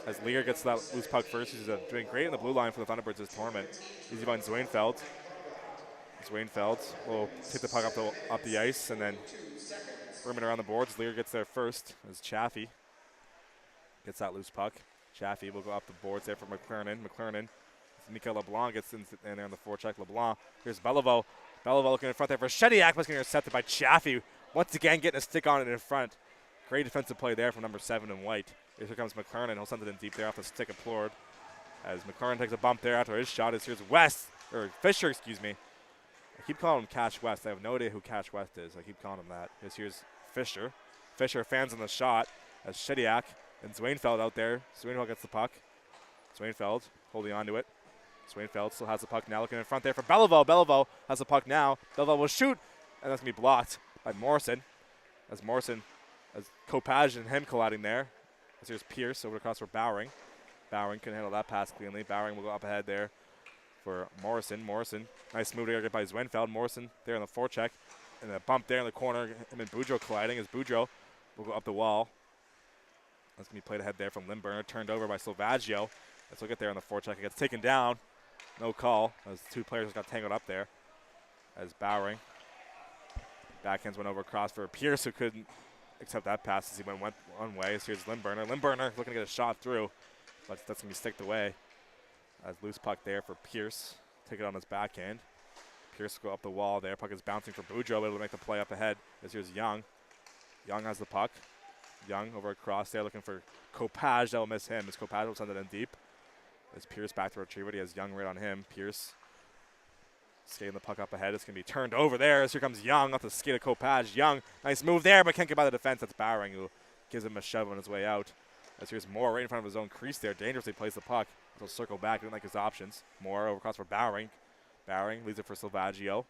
As Lear gets that loose puck first. He's doing great in the blue line for the Thunderbirds this tournament. Easy by Zwainfeld. Zwainfeld will take the puck up the ice and then rimming around the boards. Lear gets there first as Chaffee gets that loose puck. Chaffee will go up the boards there for McClernand. McClernand. Mikel LeBlanc gets in there on the forecheck. LeBlanc. Here's Beliveau. Beliveau looking in front there for Shediak, but getting intercepted by Chaffee. Once again, getting a stick on it in front. Great defensive play there from number 7 in white. Here comes McClernand. He'll send it in deep there off the stick of Plord. As McClernand takes a bump there after his shot. Here's Fisher, excuse me. I keep calling him Cash West. I have no idea who Cash West is. I keep calling him that. Here's Fisher. Fisher fans on the shot as Shediak and Zwainfeld out there. Zwainfeld gets the puck. Zwainfeld holding on to it. Zwainfeld still has the puck now, looking in front there for Beliveau. Beliveau has the puck now. Beliveau will shoot, and that's going to be blocked by Morrison. As Kopaj and him colliding there. As here's Pierce over across for Bowering. Bowering couldn't handle that pass cleanly. Bowering will go up ahead there for Morrison. Morrison, nice move there by Zwainfeld. Morrison there on the forecheck. And a bump there in the corner. Him and Boudreau colliding as Boudreau will go up the wall. That's going to be played ahead there from Limburner. Turned over by Silvaggio. Let's look at there on the forecheck. It gets taken down. No call. As 2 players got tangled up there. As Bowering. Backhands went over across for Pierce, who couldn't accept that pass as he went one way. So here's Limburner. Limburner looking to get a shot through, but that's going to be sticked away. As loose puck there for Pierce. Take it on his backhand. Pierce will go up the wall there. Puck is bouncing for Boudreau, able to make the play up ahead. As here's Young. Young has the puck. Young over across there looking for Kopaj. That will miss him as Kopaj will send it in deep. As Pierce back to retrieve it. He has Young right on him. Pierce skating the puck up ahead. It's going to be turned over there as here comes Young off the skate of Kopaj. Young, nice move there, but can't get by the defense. That's Bowering who gives him a shove on his way out. As here's Moore right in front of his own crease there. Dangerously plays the puck. He'll circle back. Didn't like his options. Moore over across for Bowering. Bowering leaves it for Silvaggio.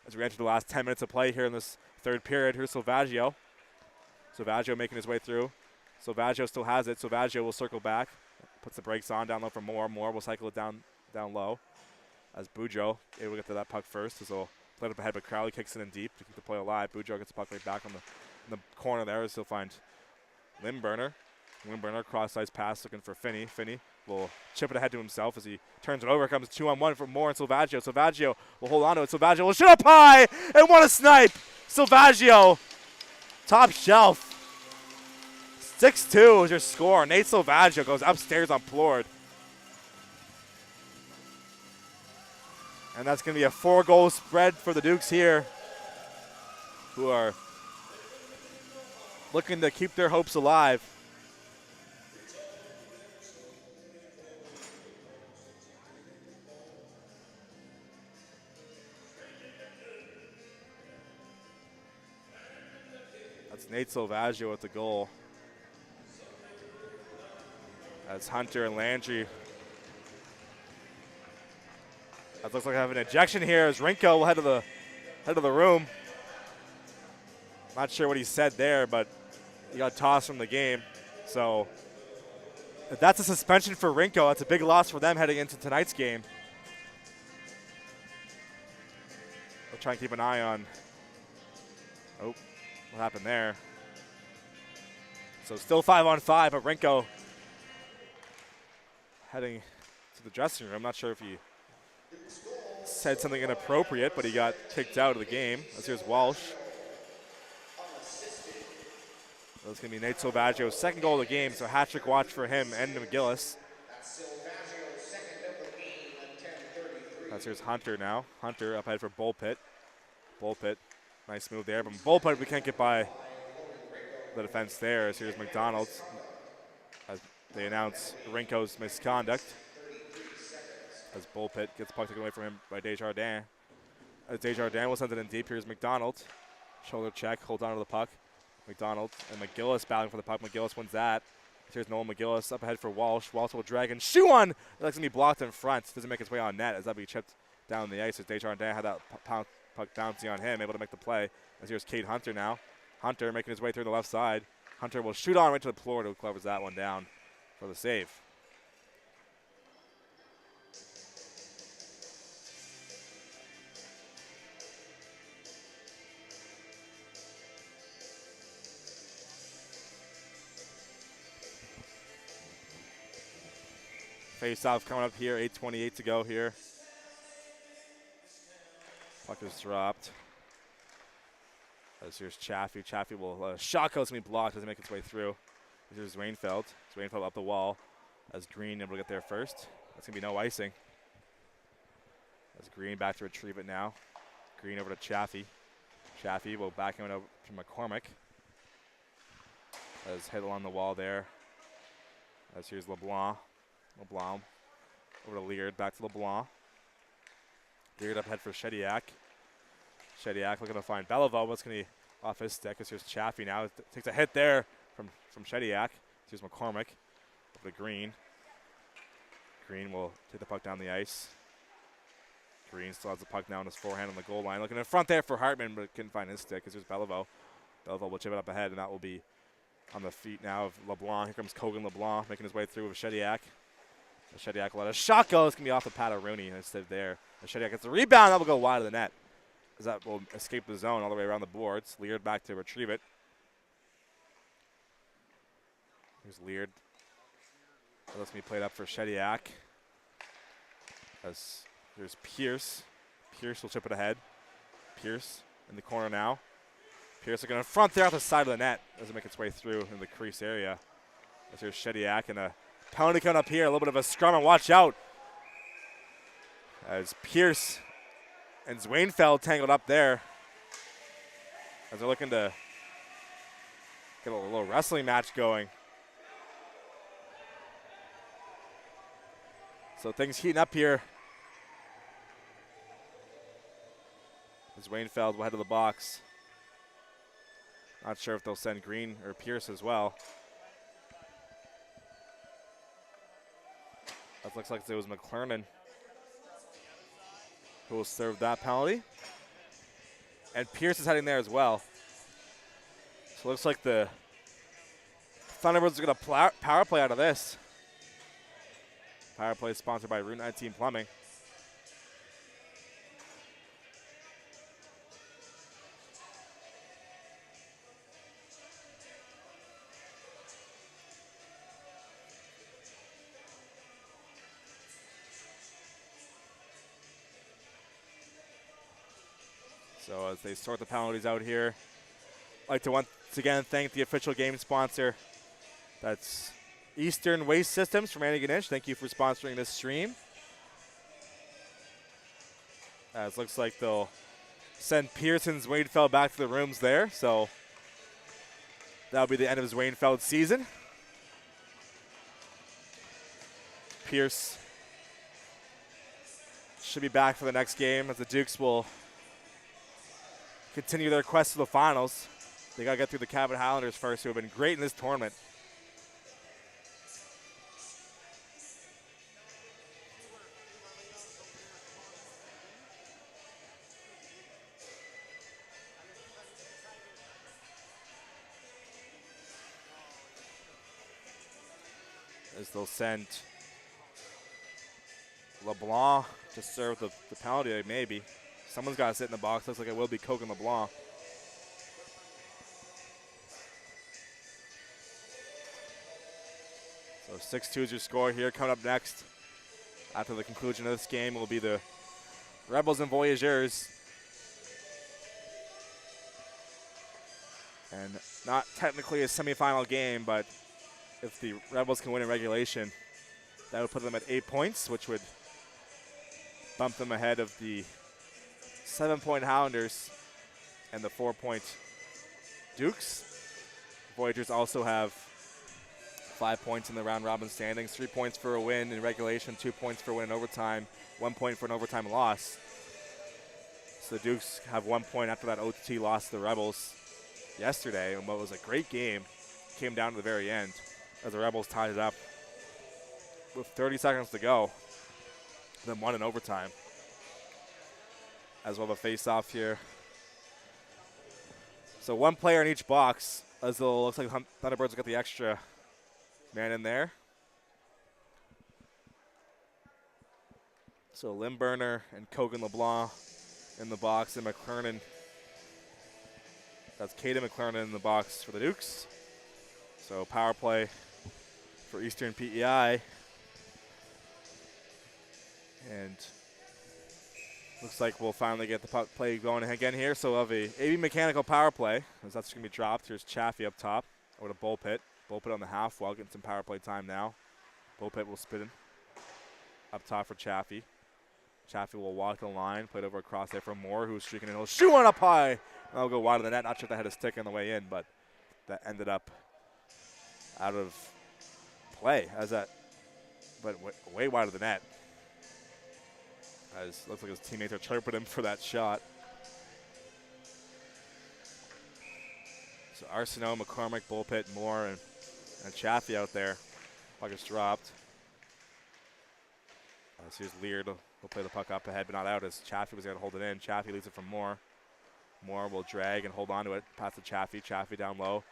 As we enter the last 10 minutes of play here in this third period, here's Silvaggio. Silvaggio making his way through. Silvaggio still has it. Silvaggio will circle back. Puts the brakes on down low for Moore. Moore will cycle it down low. As Boudreau able to get to that puck first. As he'll play it up ahead, but Crowley kicks it in deep to keep the play alive. Boudreau gets the puck right back in the corner there as he'll find Limburner. Limburner cross-ice pass looking for Finney. Finney will chip it ahead to himself as he turns it over. Comes 2-on-1 for Moore and Silvaggio. Silvaggio will hold on to it. Silvaggio will shoot up high and what a snipe! Silvaggio, top shelf. 6-2 is your score. Nate Silvaggio goes upstairs on Plord. And that's going to be a 4-goal spread for the Dukes here, who are looking to keep their hopes alive. That's Nate Silvaggio with the goal. That's Hunter and Landry. That looks like I have an ejection here as Rinko will head to the room. Not sure what he said there, but he got tossed from the game. So if that's a suspension for Rinko, that's a big loss for them heading into tonight's game. We'll try and keep an eye on. Oh, what happened there? So still 5-on-5, but Rinko heading to the dressing room. I'm not sure if he said something inappropriate, but he got kicked out of the game. As here's Walsh. That's going to be Nate Silvaggio's second goal of the game, so hat-trick watch for him and McGillis. That's here's Hunter now. Hunter up ahead for Bullpit. Bullpit, nice move there, but Bullpit we can't get by the defense there. As here's McDonald as they announce Rinko's misconduct. As Bullpit gets puck taken away from him by Desjardins. As Desjardins will send it in deep, here's McDonald. Shoulder check, holds on to the puck. McDonald and McGillis battling for the puck. McGillis wins that. Here's Noel McGillis up ahead for Walsh. Walsh will drag and shoe on. It's going to be blocked in front. Doesn't make its way on net as that'll be chipped down the ice. As Desjardins had that puck bouncing on him, able to make the play. As here's Cade Hunter now. Hunter making his way through the left side. Hunter will shoot on right to the floor, who covers that one down for the save. Face-off coming up here, 8:28 to go here. Puck is dropped. As here's Chaffee. Chaffee will, shot goes going to be blocked, doesn't make its way through. Here's Rainfeld. Rainfeld up the wall as Green able to get there first. That's going to be no icing. As Green back to retrieve it now. Green over to Chaffee. Chaffee will back him over to McCormick. As hit along the wall there. As here's LeBlanc. LeBlanc over to Leard, back to LeBlanc. Leard up head for Shediak. Shediak looking to find Beliveau, what's going to be off his stick. As here's Chaffee now. Takes a hit there from Shediak. Here's McCormick over to Green. Green will take the puck down the ice. Green still has the puck now on his forehand on the goal line. Looking in front there for Hartman, but couldn't find his stick. As here's Beliveau. Beliveau will chip it up ahead, and that will be on the feet now of LeBlanc. Here comes Kogan LeBlanc making his way through with Shediak. Shediak will let a shot go. It's going to be off the pad of Rooney instead there. Shediak gets the rebound. That will go wide of the net. As that will escape the zone all the way around the boards. Leard back to retrieve it. Here's Leard. That's going to be played up for Shediak. As here's Pierce. Pierce will chip it ahead. Pierce in the corner now. Pierce looking in front there off the side of the net. Doesn't make its way through in the crease area. As here's Shediak and a penalty coming up here. A little bit of a scrum, and watch out. As Pierce and Zwainfeld tangled up there. As they're looking to get a little wrestling match going. So things heating up here. As Zwainfeld will head to the box. Not sure if they'll send Green or Pierce as well. That looks like it was McClernand who will serve that penalty. And Pierce is heading there as well. So it looks like the Thunderbirds are going to power play out of this. Power play sponsored by Route 19 Plumbing. So as they sort the penalties out here, I'd like to once again thank the official game sponsor, That's Eastern Waste Systems from Annie Ganesh. Thank you for sponsoring this stream. As looks like they'll send Pearson's Wainfeld back to the rooms there. So that'll be the end of his Wainfeld season. Pierce should be back for the next game as the Dukes will continue their quest to the finals. They got to get through the Cabot Highlanders first, who have been great in this tournament. As they'll send LeBlanc to serve the penalty, maybe. Someone's got to sit in the box. Looks like it will be Coke and LeBlanc. So 6-2 is your score here. Coming up next, after the conclusion of this game, will be the Rebels and Voyageurs. And not technically a semifinal game, but if the Rebels can win in regulation, that would put them at 8 points, which would bump them ahead of the 7-point Highlanders and the 4-point Dukes. Voyageurs also have 5 points in the round robin standings, 3 points for a win in regulation, 2 points for a win in overtime, 1 point for an overtime loss. So the Dukes have 1 point after that OT loss to the Rebels yesterday, and what was a great game came down to the very end as the Rebels tied it up with 30 seconds to go, then won in overtime. As well, the face-off here. So 1 player in each box, as it looks like Thunderbirds will get the extra man in there. So Limburner and Kogan LeBlanc in the box, and McClernand. That's Caden McClernand in the box for the Dukes. So power play for Eastern PEI. And looks like we'll finally get the puck play going again here. So we'll have a AB mechanical power play, as that's going to be dropped. Here's Chaffee up top over to Bullpit. Bullpit on the half wall, getting some power play time now. Bullpit will spin up top for Chaffee. Chaffee will walk the line, played over across there for Moore, who's streaking in. He'll shoot one up high. And that'll go wide of the net. Not sure if that had a stick on the way in, but that ended up out of play as that, but way wide of the net. As looks like his teammates are chirping him for that shot. So Arsenault, McCormick, Bullpit, Moore, and Chaffee out there. Puck is dropped. So here's Leard. He'll play the puck up ahead, but not out as Chaffee was going to hold it in. Chaffee leads it from Moore. Moore will drag and hold on to it. Pass to Chaffee. Chaffee down low.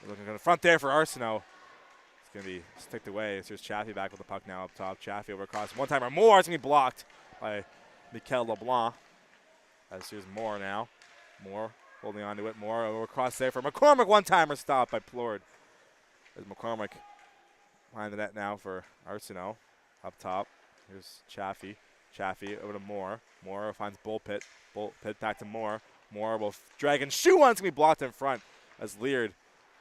They're looking in the front there for Arsenault. It's going to be sticked away. So here's Chaffee back with the puck now up top. Chaffee over across. One timer. Moore. It's going to be blocked by Mikel LeBlanc. As here's Moore now. Moore holding on to it. Moore over across there for McCormick. One timer stop by Plord. There's McCormick behind the net now for Arsenault up top. Here's Chaffee. Chaffee over to Moore. Moore finds Bullpit. Bullpit back to Moore. Moore will drag and shoot one. It's going to be blocked in front as Leard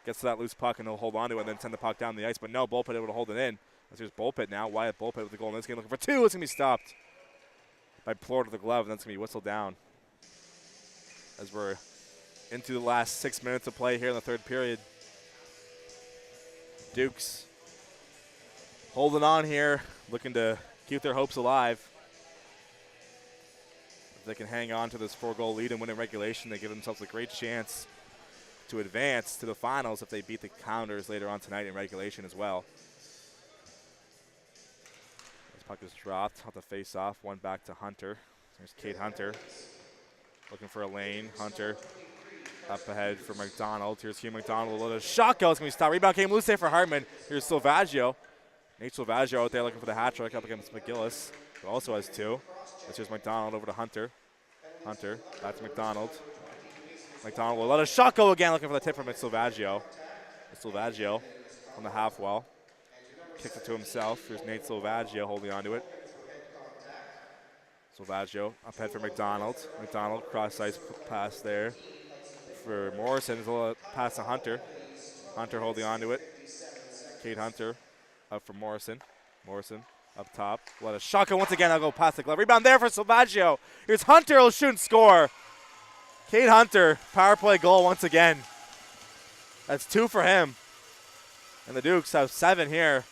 gets to that loose puck and he'll hold on to it and then send the puck down the ice. But no, Bullpit able to hold it in. As here's Bullpit now. Wyatt Bullpit with the goal in this game looking for 2. It's going to be stopped by Plord with the glove, and that's going to be whistled down as we're into the last 6 minutes of play here in the third period. Dukes holding on here, looking to keep their hopes alive. If they can hang on to this 4-goal lead and win in regulation, they give themselves a great chance to advance to the finals if they beat the Counters later on tonight in regulation as well. This puck is dropped off the face-off. One back to Hunter. There's Kate Hunter looking for a lane. Hunter up ahead for McDonald. Here's Hugh McDonald. A little shot goal. It's going to be stopped. Rebound came loose there for Hartman. Here's Silvaggio. Nate Silvaggio out there looking for the hat trick up against McGillis, who also has 2. This is McDonald over to Hunter. Hunter, back to McDonald. McDonald will let a shot go again, looking for the tip from Silvaggio. Silvaggio on the half wall. Kicks it to himself. Here's Nate Silvaggio holding on to it. Silvaggio up ahead for McDonald. McDonald cross-ice pass there for Morrison. He'll pass to Hunter. Hunter holding on to it. Cade Hunter up for Morrison. Morrison up top. Let a shotgun once again. I'll go past the glove. Rebound there for Salvaggio. Here's Hunter. He'll shoot and score. Cade Hunter, power play goal once again. That's 2 for him. And the Dukes have 7 here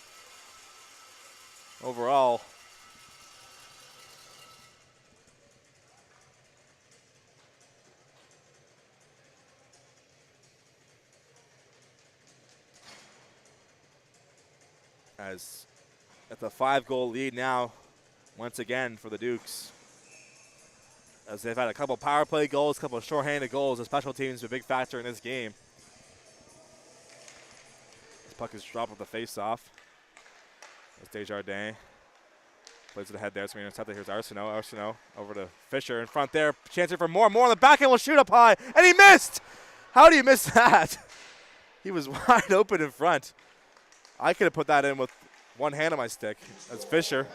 overall. As at the 5-goal lead now, once again for the Dukes. As they've had a couple power play goals, a couple of shorthanded goals. The special teams are a big factor in this game. This puck is dropped with the face-off. As Desjardins plays to the head there. It's going to be intercepted. Here's Arsenault. Arsenault over to Fisher in front there. Chance here for Moore. Moore on the backhand will shoot up high, and he missed! How do you miss that? He was wide open in front. I could have put that in with one hand on my stick. As Fisher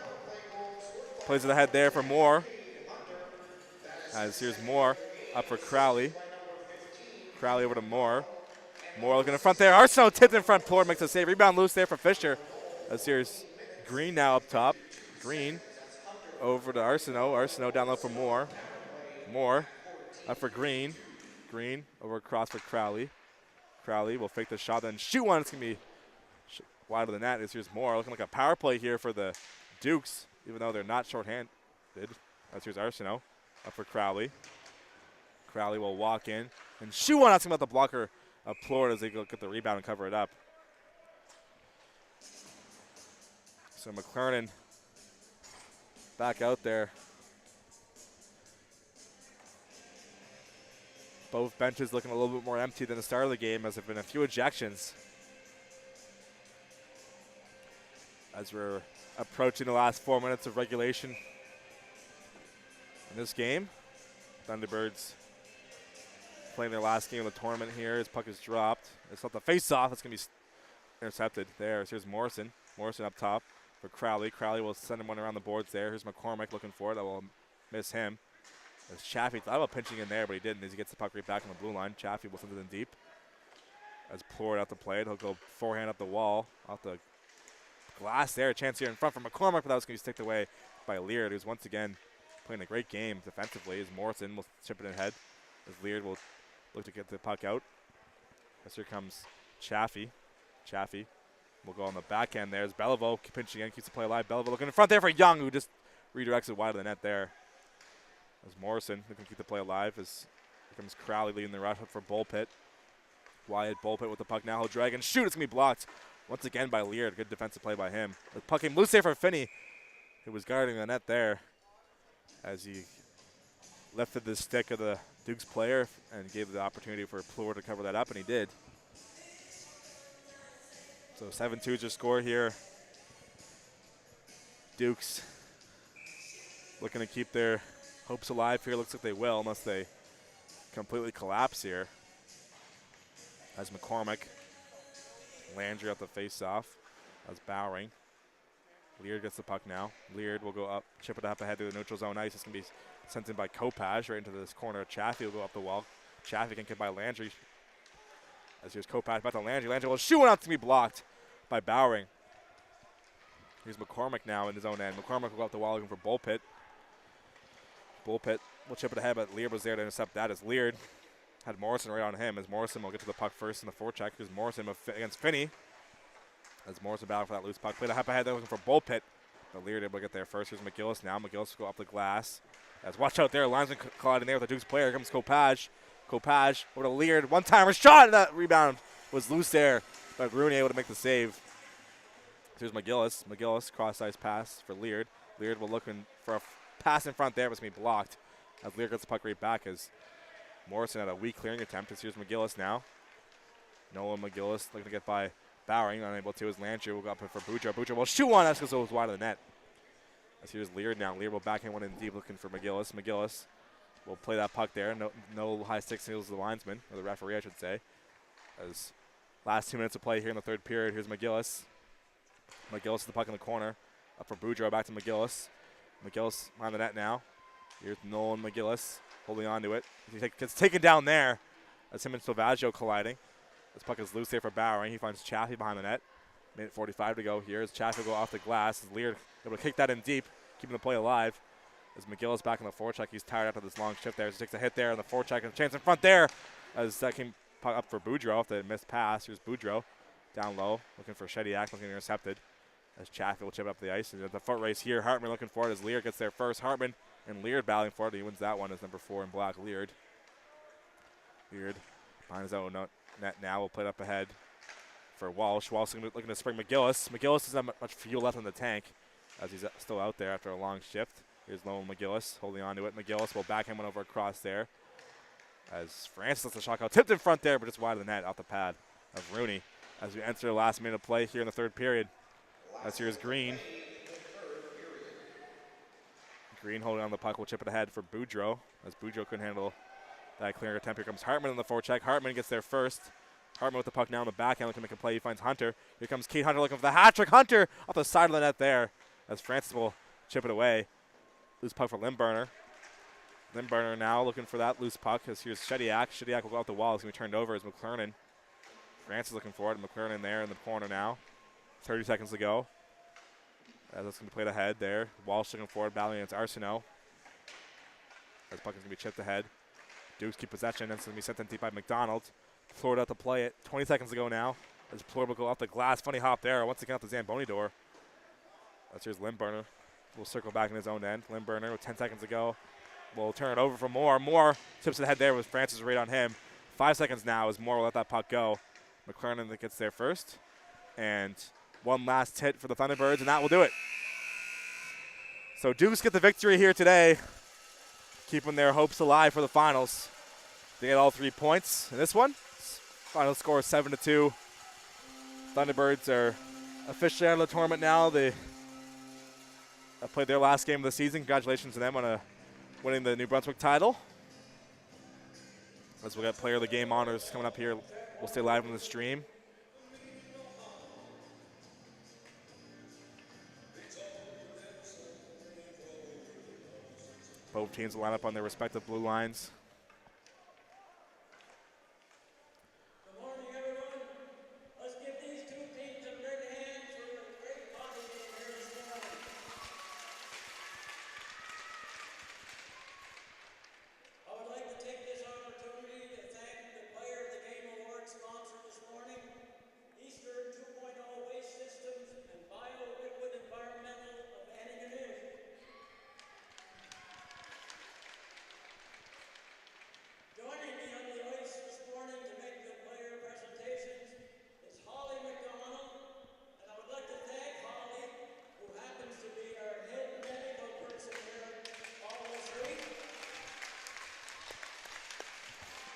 plays to the head there for Moore. As here's Moore up for Crowley. Crowley over to Moore. Moore looking in front there. Arsenault tipped in front. Plord makes a save. Rebound loose there for Fisher. As here's Green now up top. Green over to Arsenault. Arsenault down low for Moore. Moore up for Green. Green over across for Crowley. Crowley will fake the shot, then shoot one. It's going to be wide of the net. Here's Moore looking like a power play here for the Dukes, even though they're not shorthanded. As here's Arsenault up for Crowley. Crowley will walk in and shoot one. Asking about the blocker of Plord as they go get the rebound and cover it up. So McLernon back out there. Both benches looking a little bit more empty than the start of the game, as there have been a few ejections. As we're approaching the last 4 minutes of regulation in this game. Thunderbirds playing their last game of the tournament here. His puck is dropped. It's not the face-off. It's going to be intercepted there. So here's Morrison. Morrison up top for Crowley. Crowley will send him one around the boards there. Here's McCormick looking for it. That will miss him. As Chaffee thought about pinching in there, but he didn't as he gets the puck right back on the blue line. Chaffee will send it in deep. As Plord out to play it, he'll go forehand up the wall, off the glass there. A chance here in front for McCormick, but that was going to be sticked away by Leard, who's once again playing a great game defensively. As Morrison will chip it in ahead. As Leard will look to get the puck out. As here comes Chaffee. Chaffee will go on the backhand there. As Beliveau pinching in, keeps the play alive. Beliveau looking in front there for Young, who just redirects it wide of the net there. As Morrison looking to keep the play alive. As here comes Crowley leading the rush up for Bullpit. Wyatt Bullpit with the puck now. He'll drag and shoot. It's going to be blocked once again by Leard. Good defensive play by him. The puck came loose there for Finney, who was guarding the net there as he lifted the stick of the Dukes player and gave the opportunity for Plord to cover that up, and he did. So 7-2 is your score here. Dukes looking to keep their hopes alive here. Looks like they will, unless they completely collapse here. As McCormick, Landry at the face-off. As Bowering. Leard gets the puck now. Leard will go up, chip it up ahead to the neutral zone ice. It's going to be sent in by Kopaj right into this corner. Chaffee will go up the wall. Chaffee can get by Landry. As here's Kopaj back to Landry. Landry will shoot one out to be blocked by Bowering. Here's McCormick now in his own end. McCormick will go up the wall looking for Bullpit. Bullpit will chip it ahead, but Leard was there to intercept that as Leard had Morrison right on him. As Morrison will get to the puck first in the forecheck. Here's Morrison against Finney. As Morrison battled for that loose puck. Played a half ahead there looking for Bullpit. But Leard able to get there first. Here's McGillis now. McGillis will go up the glass. As watch out there. Linesman colliding there with the Dukes player. Here comes Kopaj. Kopaj over to Leard. One-timer shot. And that rebound was loose there. But Rooney able to make the save. Here's McGillis. McGillis cross-ice pass for Leard. Leard will look for a pass in front there, but it's going to be blocked. As Leard gets the puck right back as Morrison had a weak clearing attempt. As here's McGillis now. Nolan McGillis looking to get by Bowering, unable to. As Landry will go up for Boudreaux. Boudreaux will shoot one. That's because it was wide of the net. As here's Leard now. Leard will backhand one in deep looking for McGillis. McGillis will play that puck there. No high stick signals to the linesman, or the referee, I should say. As last 2 minutes of play here in the third period. Here's McGillis. McGillis with the puck in the corner. Up for Boudreaux, back to McGillis. McGillis behind the net now. Here's Nolan McGillis holding on to it. He gets taken down there as him and Salvaggio colliding. This puck is loose there for Bowering. He finds Chaffee behind the net. Minute 45 to go here as Chatfield go off the glass. As Leard able to kick that in deep, keeping the play alive. As McGillis back in the forecheck, he's tired after this long shift there. So he takes a hit there on the forecheck and a chance in front there. As that came up for Boudreau off the missed pass. Here's Boudreau down low, looking for Shediak, looking intercepted. As Chatfield will chip up the ice. And the foot race here, Hartman looking for it as Leard gets there first. Hartman and Leard battling for it. He wins that one as number 4 in black, Leard. Leard behind his own net now. Will play it up ahead for Walsh. Walsh looking to spring McGillis. McGillis doesn't have much fuel left in the tank as he's still out there after a long shift. Here's Lone McGillis holding on to it. McGillis will backhand one over across there. As Francis lets the shot go. Tipped in front there, but just wide of the net off the pad of Rooney. As we enter the last minute of play here in the third period. As here's Green. Green holding on the puck. Will chip it ahead for Boudreau. As Boudreau couldn't handle that clearing attempt. Here comes Hartman in the forecheck. Hartman gets there first. Hartman with the puck now on the backhand looking to make a play. He finds Hunter. Here comes Kate Hunter looking for the hat trick. Hunter off the side of the net there. As Francis will chip it away. Loose puck for Limburner. Limburner now looking for that loose puck as here's Shediak. Shediak will go out the wall. It's going to be turned over as McClernand. Francis looking for it. McClernand there in the corner now. 30 seconds to go. As that's going to be played ahead there. Walsh looking for it, battling against Arsenault. As puck is going to be chipped ahead. Dukes keep possession. It's going to be sent in deep by McDonald. Florida out to play it. 20 seconds to go now. As Florida will go off the glass. Funny hop there. Once again off the Zamboni door. As here's Limburner. We'll circle back in his own end. Limburner with 10 seconds to go. We'll turn it over for Moore. Moore tips it ahead there with Francis right on him. 5 seconds now as Moore will let that puck go. McClernand that gets there first. And one last hit for the Thunderbirds, and that will do it. So Dukes get the victory here today, keeping their hopes alive for the finals. They get all 3 points in this one. Final score is 7-2. Thunderbirds are officially out of the tournament now. They played their last game of the season. Congratulations to them on winning the New Brunswick title. As we'll get player of the game honors coming up here. We'll stay live on the stream. Both teams will line up on their respective blue lines. Good morning, everyone. Let's give these two teams a big hand for a great hockey game here this morning. I would like to take this opportunity to thank the Player of the Game Award sponsor this morning, Eastern 2.0 Waste Systems and Bio-Liquid Environmental of Antigonish. Joining me on the ice this morning to make the player presentations is Holly McDonald, and I would like to thank Holly, who happens to be our head medical person here all this week.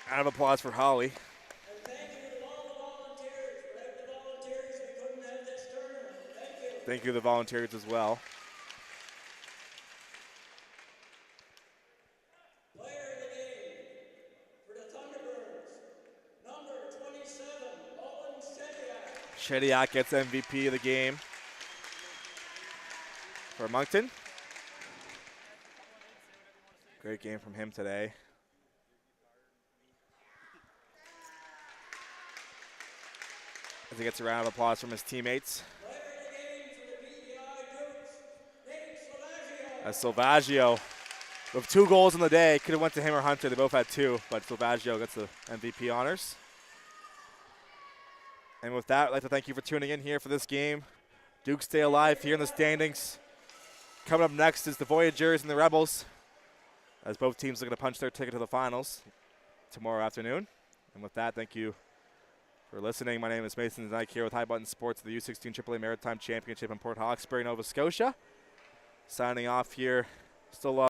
Round of applause for Holly. And thank you to all the volunteers. Without the volunteers, we couldn't have this tournament. Thank you. Thank you to the volunteers as well. Player of the game for the Thunderbirds, number 27, Owen Shediak. Shediak gets MVP of the game for Moncton. Great game from him today. As he gets a round of applause from his teammates. Player of the game for the PEI Dukes, Nate Salvaggio. As Salvaggio, with 2 goals in the day, could have went to him or Hunter. They both had 2, but Salvaggio gets the MVP honors. And with that, I'd like to thank you for tuning in here for this game. Dukes stay alive here in the standings. Coming up next is the Voyageurs and the Rebels, as both teams are going to punch their ticket to the finals tomorrow afternoon. And with that, thank you for listening. My name is Mason Dyke here with High Button Sports, the U16 AAA Maritime Championship in Port Hawkesbury, Nova Scotia. Signing off here. Still